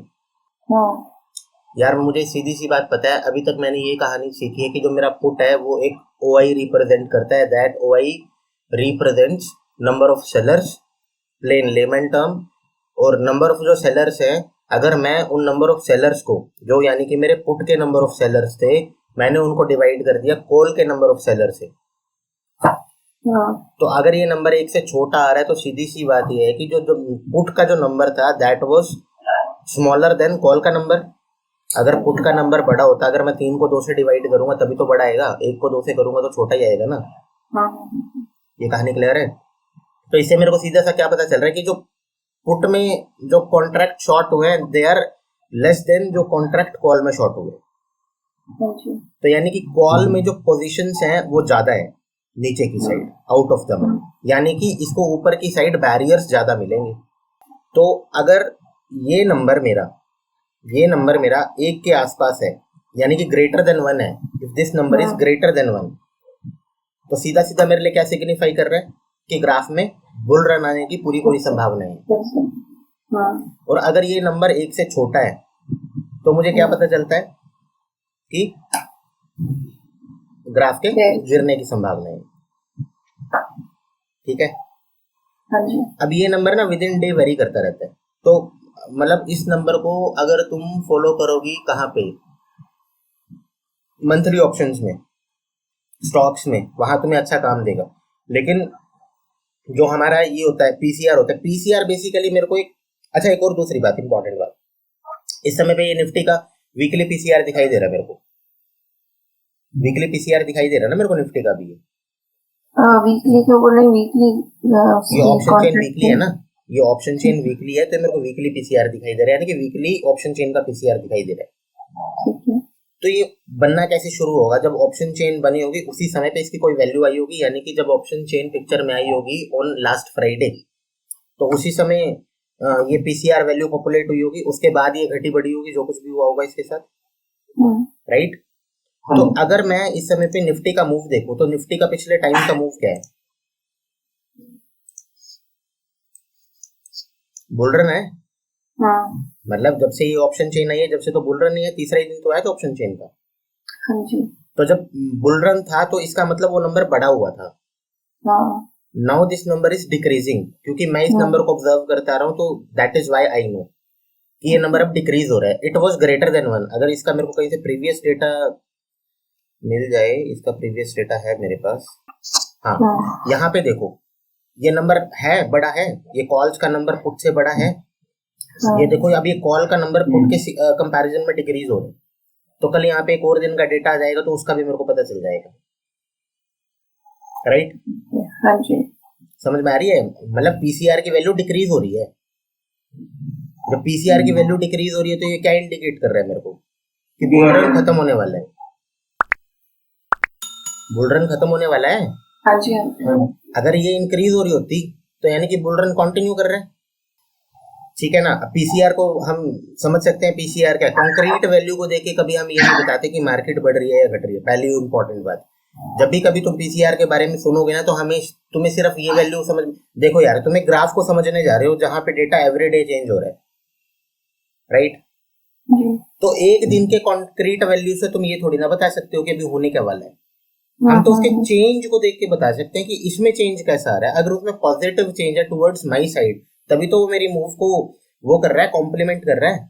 यार मुझे सीधी सी बात पता है, अभी तक मैंने ये कहानी सीखी है कि जो मेरा पुट है वो एक OI रिप्रेजेंट करता है, that OI represents number of sellers, plane lemon term, और नंबर ऑफ जो सेलर्स हैं, अगर मैं उन नंबर ऑफ सेलर्स को, जो यानी कि मेरे पुट के नंबर ऑफ सेलर्स थे, मैंने उनको डिवाइड कर दिया कॉल के नंबर ऑफ सेलर से, तो अगर ये नंबर 1 से छोटा आ रहा है तो सीधी सी बात ये है कि जो पुट का जो नंबर था that was smaller than call का नंबर। अगर पुट का नंबर बड़ा होता, अगर मैं 3 को 2 से डिवाइड करूंगा तभी तो बड़ा आएगा, 1 को 2 से करूंगा तो छोटा ही आएगा ना। ये कहानी क्लियर है? तो इससे मेरे को सीधा सा क्या पता चल रहा है कि जो पुट में जो कॉन्ट्रैक्ट शॉर्ट हुए हैं दे आर लेस देन जो कॉन्ट्रैक्ट कॉल में शॉर्ट हुए, तो यानी कि कॉल में जो पोजीशंस हैं वो ज्यादा है नीचे की side out of the money, यानी कि इसको ऊपर की साइड बैरियर्स ज्यादा मिलेंगे। तो अगर ये नंबर मेरा 1 के आसपास है, यानी कि ग्रेटर देन 1 है, if this number is greater than 1, तो सीधा सीधा मेरे लिए क्या सिग्निफाई कर रहा है कि ग्राफ में बुल रन आने की पूरी संभावना है। और अगर ये नंबर 1 से छोटा है तो मुझे क्या पता चलता है कि ग्राफ के Yes. गिरने की संभावना है। ठीक है, हाँ जी। अब ये नंबर ना विद इन डे वेरी करता रहता है, तो मतलब इस नंबर को अगर तुम फॉलो करोगी कहाँ पे, मंथली ऑप्शंस में, स्टॉक्स में, वहां तुम्हें अच्छा काम देगा। लेकिन जो हमारा ये होता है पीसीआर होता है, पीसीआर बेसिकली मेरे को एक, अच्छा एक और दूसरी बात, इंपॉर्टेंट बात, इस समय पे ये निफ्टी का वीकली पीसीआर दिखाई दे रहा है मेरे को, वीकली पीसीआर दिखाई दे रहा है ना मेरे को निफ्टी का भी। वीकली क्यों बोल रहे हैं? वीकली ये ऑप्शन चेन वीकली है ना, ये ऑप्शन चेन वीकली है, तो मेरे को वीकली पीसीआर दिखाई दे रहा है, यानी कि वीकली ऑप्शन चेन का पीसीआर दिखाई दे रहा है। ठीक है। तो ये बनना कैसे शुरू होगा? जब ऑप्शन चेन बनी होगी उसी समय पे इसकी कोई वैल्यू आई होगी, यानी कि जब ऑप्शन चेन पिक्चर में आई होगी ऑन लास्ट फ्राइडे, तो उसी समय ये पीसीआर वैल्यू पॉपुलेट हुई होगी, उसके बाद ये घटी बढ़ी होगी, जो कुछ भी हुआ होगा इसके साथ, राइट। तो अगर मैं इस समय पे निफ्टी का मूव देखूं, तो निफ्टी का पिछले टाइम का मूव क्या है? बुल रन है, मतलब जब से ये ऑप्शन चेन आई है, जब से तो बुल रन नहीं है, तीसरा ही दिन तो आया था ऑप्शन चेन का। हाँ जी। तो जब बुल रन था तो इसका मतलब वो नंबर बढ़ा हुआ था। Now this number is decreasing, क्योंकि मैं इस नंबर को ऑब्जर्व करता रहा हूँ, तो that is why I know कि ये नंबर अब डिक्रीज हो रहा है। It was greater than 1। अगर इसका मेरे को कहीं से प्रीवियस डेटा मिल जाए, इसका प्रीवियस डेटा है मेरे पास, हाँ यहाँ पे देखो, ये नंबर है, बड़ा है, ये कॉल्स का नंबर पुट से बड़ा है। ये देखो अब ये कॉल का नंबर पुट के कंपैरिजन में डिक्रीज हो रहा है, तो कल यहाँ पे एक और दिन का डेटा आ जाएगा तो उसका भी मेरे को पता चल जाएगा, राइट। हाँ जी। समझ में आ रही है? मतलब पीसीआर की वैल्यू डिक्रीज हो रही है। जब पीसीआर की वैल्यू डिक्रीज हो रही है तो ये क्या इंडिकेट कर रहा है मेरे को कि बुल रन खत्म होने वाला है, बुल रन खत्म होने वाला है। हाँ जी। अगर ये इंक्रीज हो रही होती तो यानी कि बुल रन कंटिन्यू कर रहा है, ठीक है ना। पीसीआर को हम समझ सकते हैं, पीसीआर क्या, कंक्रीट वैल्यू को देके कभी हम ये नहीं बताते कि मार्केट बढ़ रही है या घट रही है। पहली इंपॉर्टेंट बात, जब भी कभी तुम पीसीआर के बारे में सुनोगे ना, तो हमें तुम्हें सिर्फ ये वैल्यू समझ, देखो यार तुम्हें ग्राफ को समझने जा रहे हो जहां पे डेटा एवरी डे चेंज हो रहा है, राइट। तो एक दिन के कंक्रीट वैल्यू से तुम ये थोड़ी ना बता सकते हो कि अभी होने क्या वाला है। हम तो उसके चेंज को देख के बता सकते हैं कि इसमें चेंज कैसा आ रहा है। अगर उसमें पॉजिटिव चेंज है टुवर्ड्स माई साइड, तभी तो वो मेरी मूव को वो कर रहा है, कॉम्प्लीमेंट कर रहा है।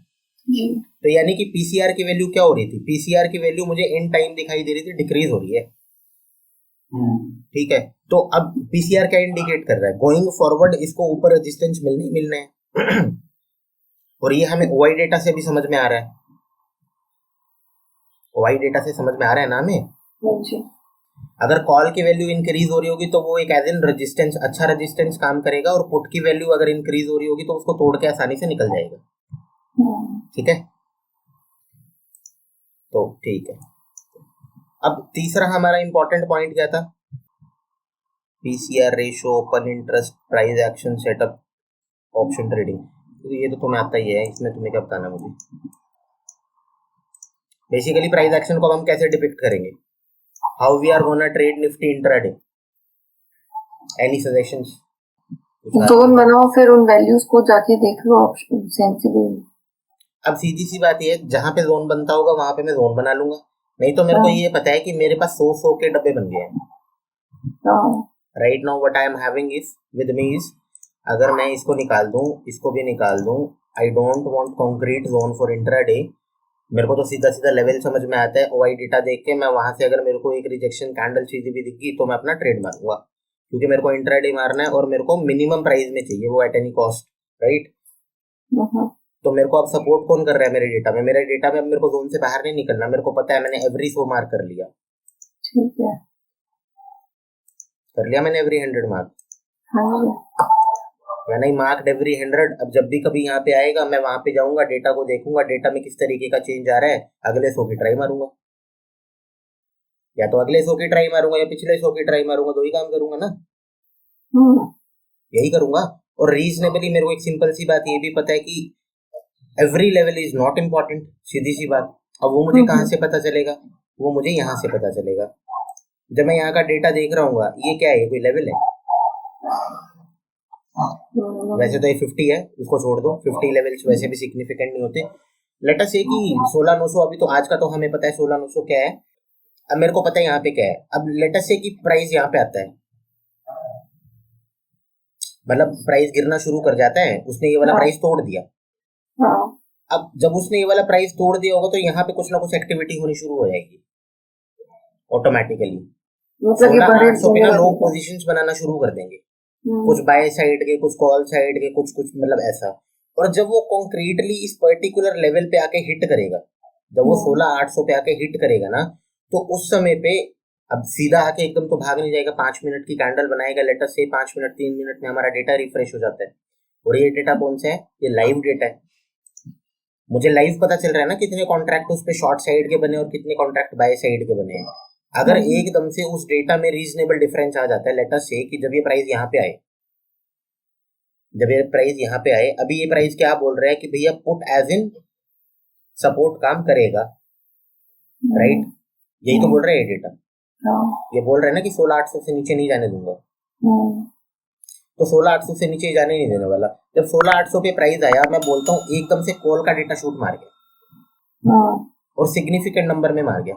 तो यानी कि पीसीआर की वैल्यू क्या हो रही थी? पीसीआर की वैल्यू मुझे इन टाइम दिखाई दे रही थी डिक्रीज हो रही है, ठीक है। तो अब पीसीआर क्या इंडिकेट कर रहा है? गोइंग फॉरवर्ड इसको ऊपर रेजिस्टेंस मिलने ही मिलना है और ये हमें ओआई डेटा से भी समझ में आ रहा है, ओआई डेटा से समझ में आ रहा है ना हमें। अगर कॉल की वैल्यू इंक्रीज हो रही होगी तो वो एक एज एन रेजिस्टेंस, अच्छा रेजिस्टेंस काम करेगा, और पुट की वैल्यू अगर इंक्रीज हो रही होगी तो उसको तोड़ के आसानी से निकल जाएगा, ठीक है। तो ठीक है, अब तीसरा हमारा इंपॉर्टेंट पॉइंट क्या था? PCR ratio, open interest, price action, setup, option trading. तो ये तो तुम्हें आता ही है, इसमें तुम्हें क्या बताना मुझे। बेसिकली प्राइस एक्शन को हम कैसे डिपिक्ट करेंगे? How we are gonna trade Nifty intraday? Any suggestions? Zone बनाओ, फिर उन वैल्यूज को जाके देख लो ऑप्शन सेंसिबल। अब सीधी सी बात ये है, जहां पे जोन बनता होगा वहां पे मैं जोन बना लूंगा, नहीं तो मेरे को ये पता है कि मेरे पास 100 के डब्बे बन गए हैं। Right now what I am having is with me is, अगर मैं इसको निकाल दूं, इसको भी निकाल दूं, I don't want concrete zone for intraday. मेरे को तो सीधा सीधा लेवल समझ में आता है, ओआई डेटा देख के मैं वहां से अगर मेरे को एक रिजेक्शन कैंडल सीधी भी दिखी तो मैं अपना ट्रेड मारूंगा, क्योंकि मेरे को इंट्राडे मारना है और मेरे को मिनिमम प्राइस में चाहिए, वो एट एनी कॉस्ट, राइट। तो मेरे को अब सपोर्ट कौन कर रहा है मेरे डेटा में? मेरे डेटा में अब मेरे को जोन से बाहर नहीं निकलना, मेरे को पता है, मैंने एवरी 100 मार्क कर लिया, ठीक है, कर लिया मैंने every 100 mark. When I marked every 100, अब जब भी कभी यहाँ पे आएगा मैं वहां पे जाऊंगा, डेटा को देखूंगा, डेटा में किस तरीके का चेंज आ रहा है, अगले 100 की ट्राई मारूंगा, या तो अगले 100 की ट्राई मारूंगा या पिछले 100 की ट्राई मारूंगा, दो ही काम करूंगा ना, यही करूंगा। और रीजनेबली मेरे को एक सिंपल सी बात ये भी पता है कि every level is not important, सीधी सी बात। अब वो मुझे कहाँ से पता चलेगा? वो मुझे यहाँ से पता चलेगा, जब मैं यहाँ का डेटा देख रहा हूँ। ये क्या है? ये कोई लेवल है? वैसे तो ये 50 है, उसको छोड़ दो, 50 लेवल्स वैसे भी सिग्निफिकेंट नहीं होते। लेट अस से कि 16900, अभी तो आज का तो हमें पता है 16900 क्या है, अब मेरे को पता है यहाँ पे क्या है, अब लेटेस्ट से कि प्राइस यहाँ पे आता है, मतलब प्राइस गिरना शुरू कर जाता है, उसने ये वाला हाँ। प्राइस तोड़ दिया। हाँ अब जब उसने ये वाला प्राइस तोड़ दिया होगा तो यहाँ पे कुछ ना कुछ एक्टिविटी होनी शुरू हो जाएगी ऑटोमेटिकली। मतलब ये 16,800 पे ना बड़े लोग पोजीशंस बनाना शुरू कर देंगे, हम्म, कुछ बाय साइड के, कुछ कॉल साइड के, कुछ कुछ मतलब ऐसा। और जब वो कॉन्क्रीटली इस पर्टिकुलर लेवल पे आके हिट करेगा, जब वो 16,800 पे आके हिट करेगा ना, तो उस समय पे अब सीधा आके एकदम तो भाग नहीं जाएगा, 5 मिनट की कैंडल बनाएगा, लेटर से 5 मिनट 3 मिनट में हमारा डेटा रिफ्रेश हो जाता है। और ये डेटा कौन सा है, ये लाइव डेटा है। मुझे लाइव पता चल रहा है ना कितने कॉन्ट्रैक्ट उस पे शॉर्ट साइड के बने और कितने कॉन्ट्रैक्ट बाय साइड के बने हैं। अगर एकदम से उस डेटा में रीजनेबल डिफरेंस आ जाता है, लेटर से कि जब ये प्राइस यहाँ पे आए, जब ये प्राइस यहाँ पे आए, अभी ये प्राइस क्या बोल रहा है कि भैया पुट एज इन सपोर्ट काम करेगा, राइट? यही तो बोल रहा है ये डेटा। हाँ, ये बोल रहा है ना कि 16,800 से नीचे नहीं जाने दूंगा, हम्म, तो 16,800 से नीचे जाने नहीं देने वाला। जब 16,800 पे प्राइस आया, मैं बोलता हूँ एकदम से कॉल का डेटा शूट मार गया हाँ, और सिग्निफिकेंट नंबर में मार गया,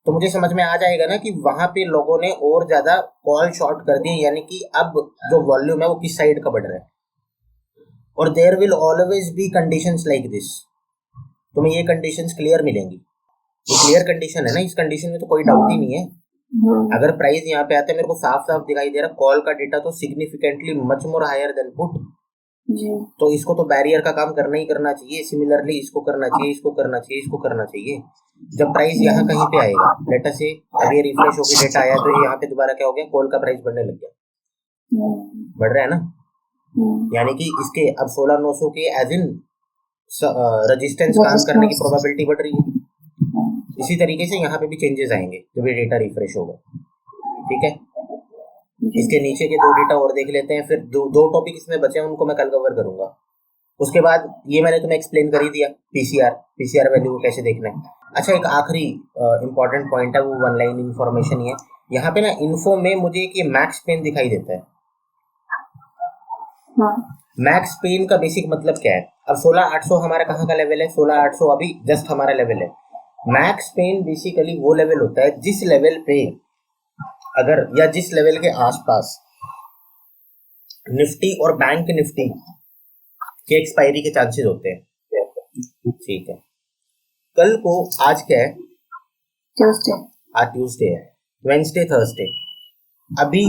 तो मुझे समझ में आ जाएगा ना कि वहां पे लोगों ने और ज्यादा कॉल शॉर्ट कर दिए, यानी कि अब जो वॉल्यूम है वो किस साइड का बढ़ रहा है। और there will always be conditions like this, तुम्हें ये कंडीशंस क्लियर मिलेंगी। ये क्लियर कंडीशन है ना, इस कंडीशन में तो कोई डाउट ही नहीं है। अगर प्राइस यहाँ पे आता है, मेरे को साफ साफ दिखाई दे रहा कॉल का डेटा तो significantly much more higher than put, जी, तो इसको तो बैरियर का काम करना ही करना चाहिए। सिमिलरली इसको करना चाहिए, इसको करना चाहिए, इसको करना चाहिए। जब प्राइस यहाँ कहीं पे आएगा, लेट अस से अब ये रिफ्रेश होकर डेटा आया, तो यहाँ पे दोबारा क्या हो गया, कॉल का प्राइस बढ़ने लग गया, बढ़ रहा है ना, यानी कि इसके अब 16,900 के एज इन रेजिस्टेंस काम करने की प्रोबेबिलिटी बढ़ रही है। इसी तरीके से यहाँ पे भी चेंजेस आएंगे जब ये डेटा रिफ्रेश होगा, ठीक है। इसके नीचे के 2 डेटा और देख लेते हैं, फिर दो टॉपिक इसमें बचे हैं, उनको मैं कल कवर करूंगा। उसके बाद ये मैंने तुम्हें एक्सप्लेन कर ही दिया, पीसीआर वैल्यू को कैसे देखना है। अच्छा, एक आखिरी इंपॉर्टेंट पॉइंट है, वो वन लाइन इन्फॉर्मेशन ही है। यहाँ पे ना इन्फो में मुझे एक ये मैक्स पेन दिखाई देता है। मैक्स पेन का बेसिक मतलब क्या है? अब 16,800 हमारा कहाँ का लेवल है? 16,800 अभी जस्ट हमारा लेवल है। मैक्स पेन बेसिकली वो लेवल होता है जिस लेवल पे अगर, या जिस लेवल के आसपास निफ्टी और बैंक निफ्टी के एक्सपायरी के चांसेस होते हैं, ठीक है। कल को, आज क्या है? ट्यूसडे, आज ट्यूसडे है, वेंसडे, थर्सडे। अभी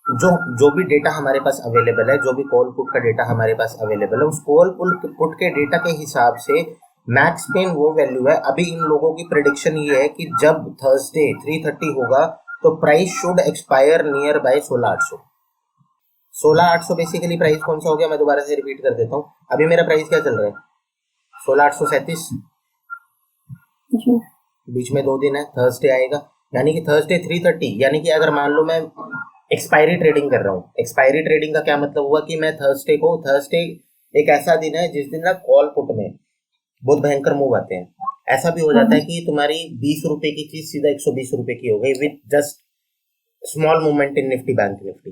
जो भी डेटा हमारे पास अवेलेबल है, जो भी कॉल पुट का डेटा हमारे पास अवेलेबल है, उस कॉल पुट के डेटा के हिसाब से मैक्स पेन वो वैल्यू है। अभी इन लोगों की प्रेडिक्शन ये है कि जब थर्सडे 3:30 होगा तो price should expire near by 16,800। 16,800 basically price कौन सा हो गया, मैं दोबारा से रिपीट कर देता हूँ। अभी मेरा प्राइस क्या चल रहा है? 16,837। बीच में 2 दिन है, थर्सडे आएगा, यानी कि थर्सडे 3:30, यानी कि अगर मान लो मैं एक्सपायरी ट्रेडिंग कर रहा हूँ। एक्सपायरी ट्रेडिंग का क्या मतलब हुआ कि मैं थर्सडे एक ऐसा दिन है जिस दिन ना कॉल पुट में बहुत भयंकर मूव आते हैं। ऐसा भी हो जाता है कि तुम्हारी 20 रुपए की चीज सीधा 120 रुपए की हो गई with just small movement in Nifty bank Nifty.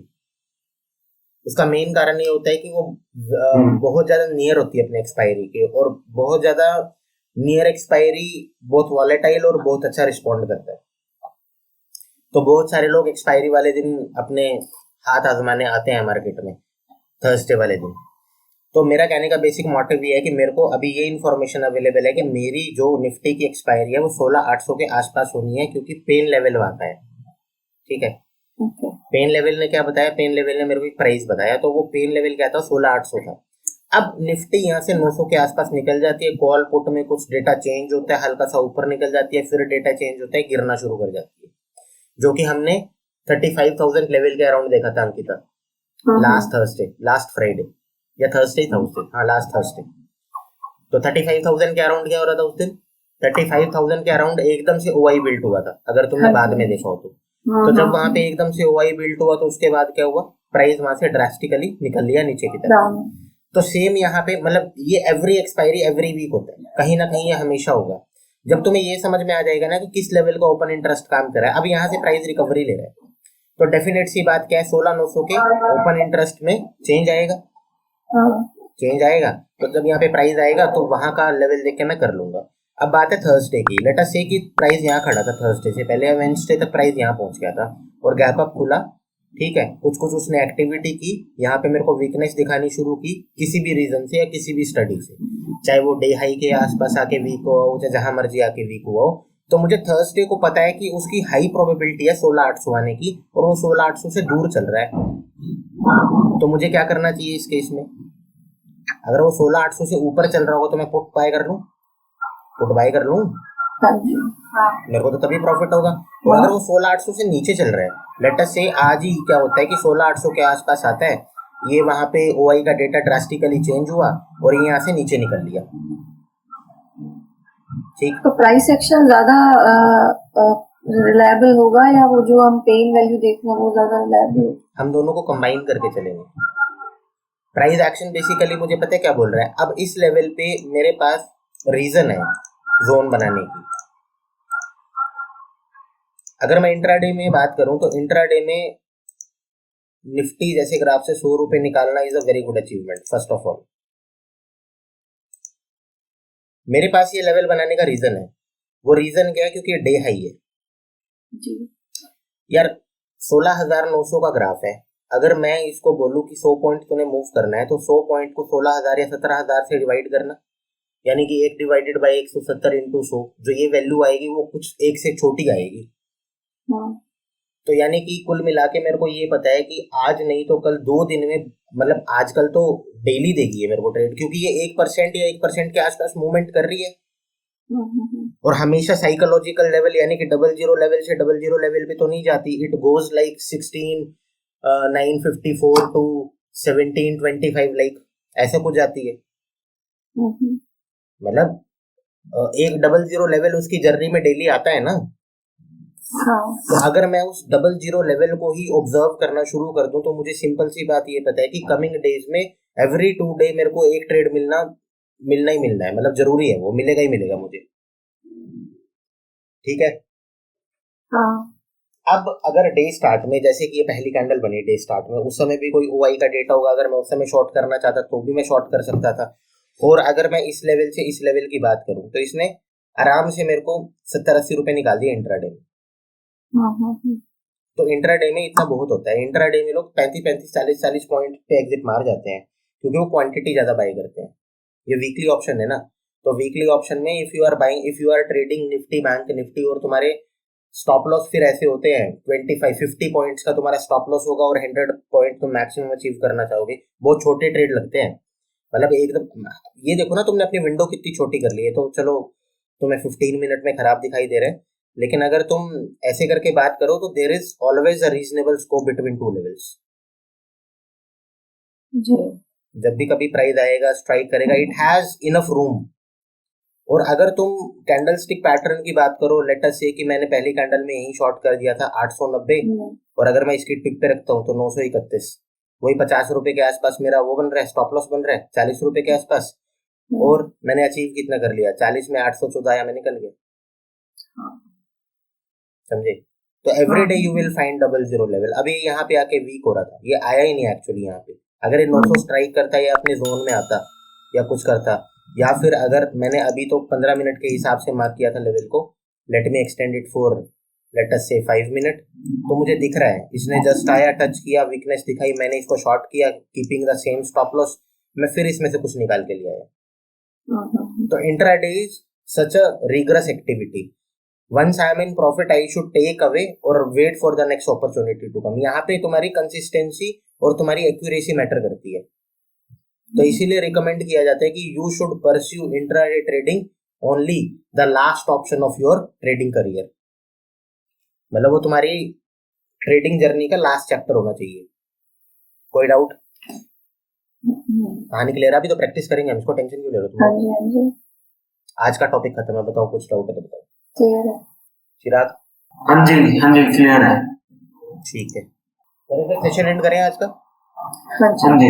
उसका मेन कारण ये होता है कि वो बहुत ज्यादा नियर होती है अपने एक्सपायरी के, और बहुत ज्यादा नियर एक्सपायरी बहुत वॉलेटाइल और बहुत अच्छा रिस्पॉन्ड करता है। तो बहुत सारे लोग एक्सपायरी वाले दिन अपने हाथ आजमाने आते हैं मार्केट में, थर्सडे वाले दिन। तो मेरा कहने का बेसिक मोटिव ये है कि मेरे को अभी ये इन्फॉर्मेशन अवेलेबल है कि मेरी जो निफ्टी की एक्सपायरी है वो 16,800 के आसपास होनी है, क्योंकि पेन लेवल आता है, ठीक है। पेन लेवल ने क्या बताया? पेन लेवल ने मेरे को एक प्राइस बताया, तो वो पेन लेवल क्या था? 16,800 था। अब निफ्टी यहाँ से 900 के आसपास निकल जाती है, कॉल पुट में कुछ डेटा चेंज होता है, हल्का सा ऊपर निकल जाती है, फिर डेटा चेंज होता है, गिरना शुरू कर जाती है, जो कि हमने 35,000 लेवल के अराउंड देखा था अंकिता, लास्ट फ्राइडे या थर्सडे था उस दिन, हाँ लास्ट थर्सडे। तो 35,000 के अराउंड क्या हो रहा था उस दिन? 35,000 के अराउंड एकदम से ओआई बिल्ट हुआ था, अगर तुमने बाद में देखा हो तो जब वहां पे एकदम से ओआई बिल्ट हुआ तो उसके बाद क्या हुआ? प्राइस वहां से ड्रास्टिकली निकल लिया नीचे की तरफ। तो सेम यहाँ पे मतलब ये एवरी एक्सपायरी एवरी वीक होता है, कहीं ना कहीं ये हमेशा होगा। जब तुम्हें ये समझ में आ जाएगा ना कि किस लेवल का ओपन इंटरेस्ट काम कर रहा है, अब यहाँ से प्राइस रिकवरी ले रहा है, तो डेफिनेट सी बात क्या है, 16,900 के ओपन इंटरेस्ट में चेंज आएगा, तो जब यहाँ पे प्राइस आएगा तो वहां का लेवल देख के मैं कर लूंगा। अब बात है थर्सडे की। लेट अस से कि प्राइस यहाँ खड़ा था थर्सडे से पहले, वेडनेसडे तक प्राइस यहाँ पहुंच गया था और गैप अप खुला, ठीक है। कुछ कुछ उसने एक्टिविटी की, यहाँ पे मेरे को वीकनेस दिखानी शुरू की किसी भी रीजन से या किसी भी स्टडी से, चाहे वो डे हाई के आसपास आके वीक हो, चाहे जहां मर्जी आके वीक हुआ हो। तो मुझे थर्सडे को पता है कि उसकी हाई प्रोबेबिलिटी है 16,800 आने की और वो 16,800 से दूर चल रहा है। तो मुझे क्या करना चाहिए इस केस में? अगर वो 16,800 से ऊपर चल रहा होगा तो मैं पुट बाय कर लूं, पुट बाय कर लूं, हाँ जी, हाँ, मेरे को तो तभी प्रॉफिट होगा। और अगर वो 16,800 से नीचे चल रहा है, लेट अस से आज ही क्या होता है कि 16,800 के आसपास आता है, ये वहां पे ओआई का डेटा ड्रास्टिकली चेंज हुआ और ये यहाँ से नीचे निकल लिया, ठीक। तो प्राइस एक्शन ज्यादा रिलायबल होगा या वो जो हम पेन वैल्यू देख रहे हैं वो ज्यादा रिलायबल? हम दोनों को कंबाइन करके चलेंगे। प्राइस एक्शन बेसिकली मुझे पता है क्या बोल रहा है। अब इस लेवल पे मेरे पास रीजन है जोन बनाने की। अगर मैं इंट्राडे में बात करूं तो इंट्राडे में निफ्टी जैसे ग्राफ से 100 रुपए निकालना is a very good achievement. First of all मेरे पास ये लेवल बनाने का रीजन है। वो रीजन क्या है? क्योंकि डे हाई है जी यार, 16,900 का ग्राफ है। अगर मैं इसको बोलूं कि 100 पॉइंट तूने मूव करना है तो 100 पॉइंट को 16,000 या 17,000 से डिवाइड करना, यानी कि 1 डिवाइडेड बाई 170 इंटू 100, जो ये वैल्यू आएगी वो कुछ एक से छोटी आएगी। तो यानी कि कुल मिला के मेरे को ये पता है कि आज नहीं तो कल 2 दिन में, मतलब आजकल तो डेली देगी है मेरे को ट्रेड, क्योंकि ये 1% या 1% के आसपास मूवमेंट कर रही है। और हमेशा साइकोलॉजिकल लेवल यानी कि 00 लेवल से 00 लेवल पे तो नहीं जाती। It goes like 16,954 to 1725, like ऐसे कुछ जाती है। मतलब एक 00 लेवल उसकी जर्नी में डेली आता है ना। हाँ, तो अगर मैं उस 00 लेवल को ही ऑब्जर्व करना शुरू कर दूं तो मुझे सिंपल सी बात ये पता है कि कमिंग डेज में एवरी 2 डे मेरे को एक ट्रेड मिलना ही मिलना है, मतलब जरूरी है, वो मिलेगा ही मिलेगा मुझे, ठीक है। हाँ, अब अगर डे स्टार्ट में जैसे कि ये पहली कैंडल बनी डे स्टार्ट में, उस समय भी कोई ओआई का डेटा होगा, अगर मैं उस समय शॉर्ट करना चाहता तो भी मैं शॉर्ट कर सकता था। और अगर मैं इस लेवल से इस लेवल की बात करूं तो इसने आराम से मेरे को 70-80 रुपए निकाल दिए इंट्राडे में। तो इंट्राडे में इतना बहुत होता है। इंट्राडे में लोग 35-35, 40-40 पॉइंट पे एग्जिट मार जाते हैं क्योंकि वो क्वांटिटी ज्यादा बाय करते हैं। ये वीकली ऑप्शन है ना, तो वीकली ऑप्शन में if you are buying, if you are trading Nifty, bank Nifty, और तुम्हारे स्टॉप लॉस फिर ऐसे होते हैं 25-50 पॉइंट्स का तुम्हारा स्टॉप लॉस होगा और 100 पॉइंट तुम मैक्सिमम अचीव करना चाहोगे। बहुत छोटे ट्रेड लगते हैं, मतलब एकदम ये देखो ना तुमने अपनी विंडो कितनी छोटी कर ली है। तो चलो तुम्हें 15 मिनट में खराब दिखाई दे रहे हैं, लेकिन अगर तुम ऐसे करके बात करो तो there is always a reasonable scope between 2 levels. जी जब भी कभी प्राइस आएगा, स्ट्राइक करेगा, इट हैज इनफ रूम। और अगर तुम कैंडल स्टिक पैटर्न की बात करो, लेट अस से कि मैंने पहली कैंडल में यही शॉर्ट कर दिया था 890, और अगर मैं इसकी टिप पे रखता हूँ तो 931, वही 50 रुपए के आसपास मेरा वो बन रहा है, स्टॉप लॉस बन रहा है 40 रुपए के आसपास। और मैंने अचीव कितना कर लिया? 40 में 814 आया, मैं निकल गया, समझे। तो every day you will find 00 level. अभी यहाँ पे आके वीक हो रहा था, ये आया ही नहीं एक्चुअली यहाँ पे। अगर ये 900 स्ट्राइक करता या अपने जोन में आता या कुछ करता, या फिर अगर मैंने अभी तो 15 मिनट के हिसाब से मार्क किया था लेवल को, let me extend it for let us से 5 मिनट, तो मुझे दिख रहा है इसने जस्ट आया, टच किया, वीकनेस दिखाई, मैंने इसको शॉर्ट किया keeping the same stop loss, मैं फिर इसमें से कुछ निकाल के लिया है। तो intraday is such a rigorous activity. Once I am in profit, I should take away or wait for the next opportunity to come. यहाँ पे तुम्हारी कंसिस्टेंसी और तुम्हारी एक्यूरेसी मैटर करती है। तो इसीलिए रिकमेंड किया जाता है कि you should pursue intraday trading only the last option of your trading career. मतलब वो तुम्हारी ट्रेडिंग जर्नी का लास्ट चैप्टर होना चाहिए। कोई डाउट? कहानी क्लियर? अभी तो प्रैक्टिस करेंगे हम, इसको टेंशन क्यों ले रहे हो तुम? हाँ जी आज का टॉपिक खत्म है, बताओ कुछ डाउट है तो बताओ। क्लियर है। चिराग? हाँ जी क्लियर है। ठीक है, तो सेशन एंड करें आज का? हाँ हाँ जी जी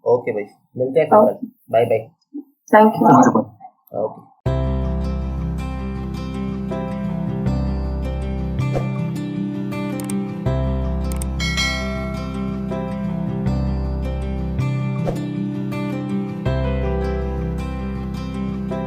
ओके भाई, मिलते हैं फिर, bye bye. Thank you. Okay.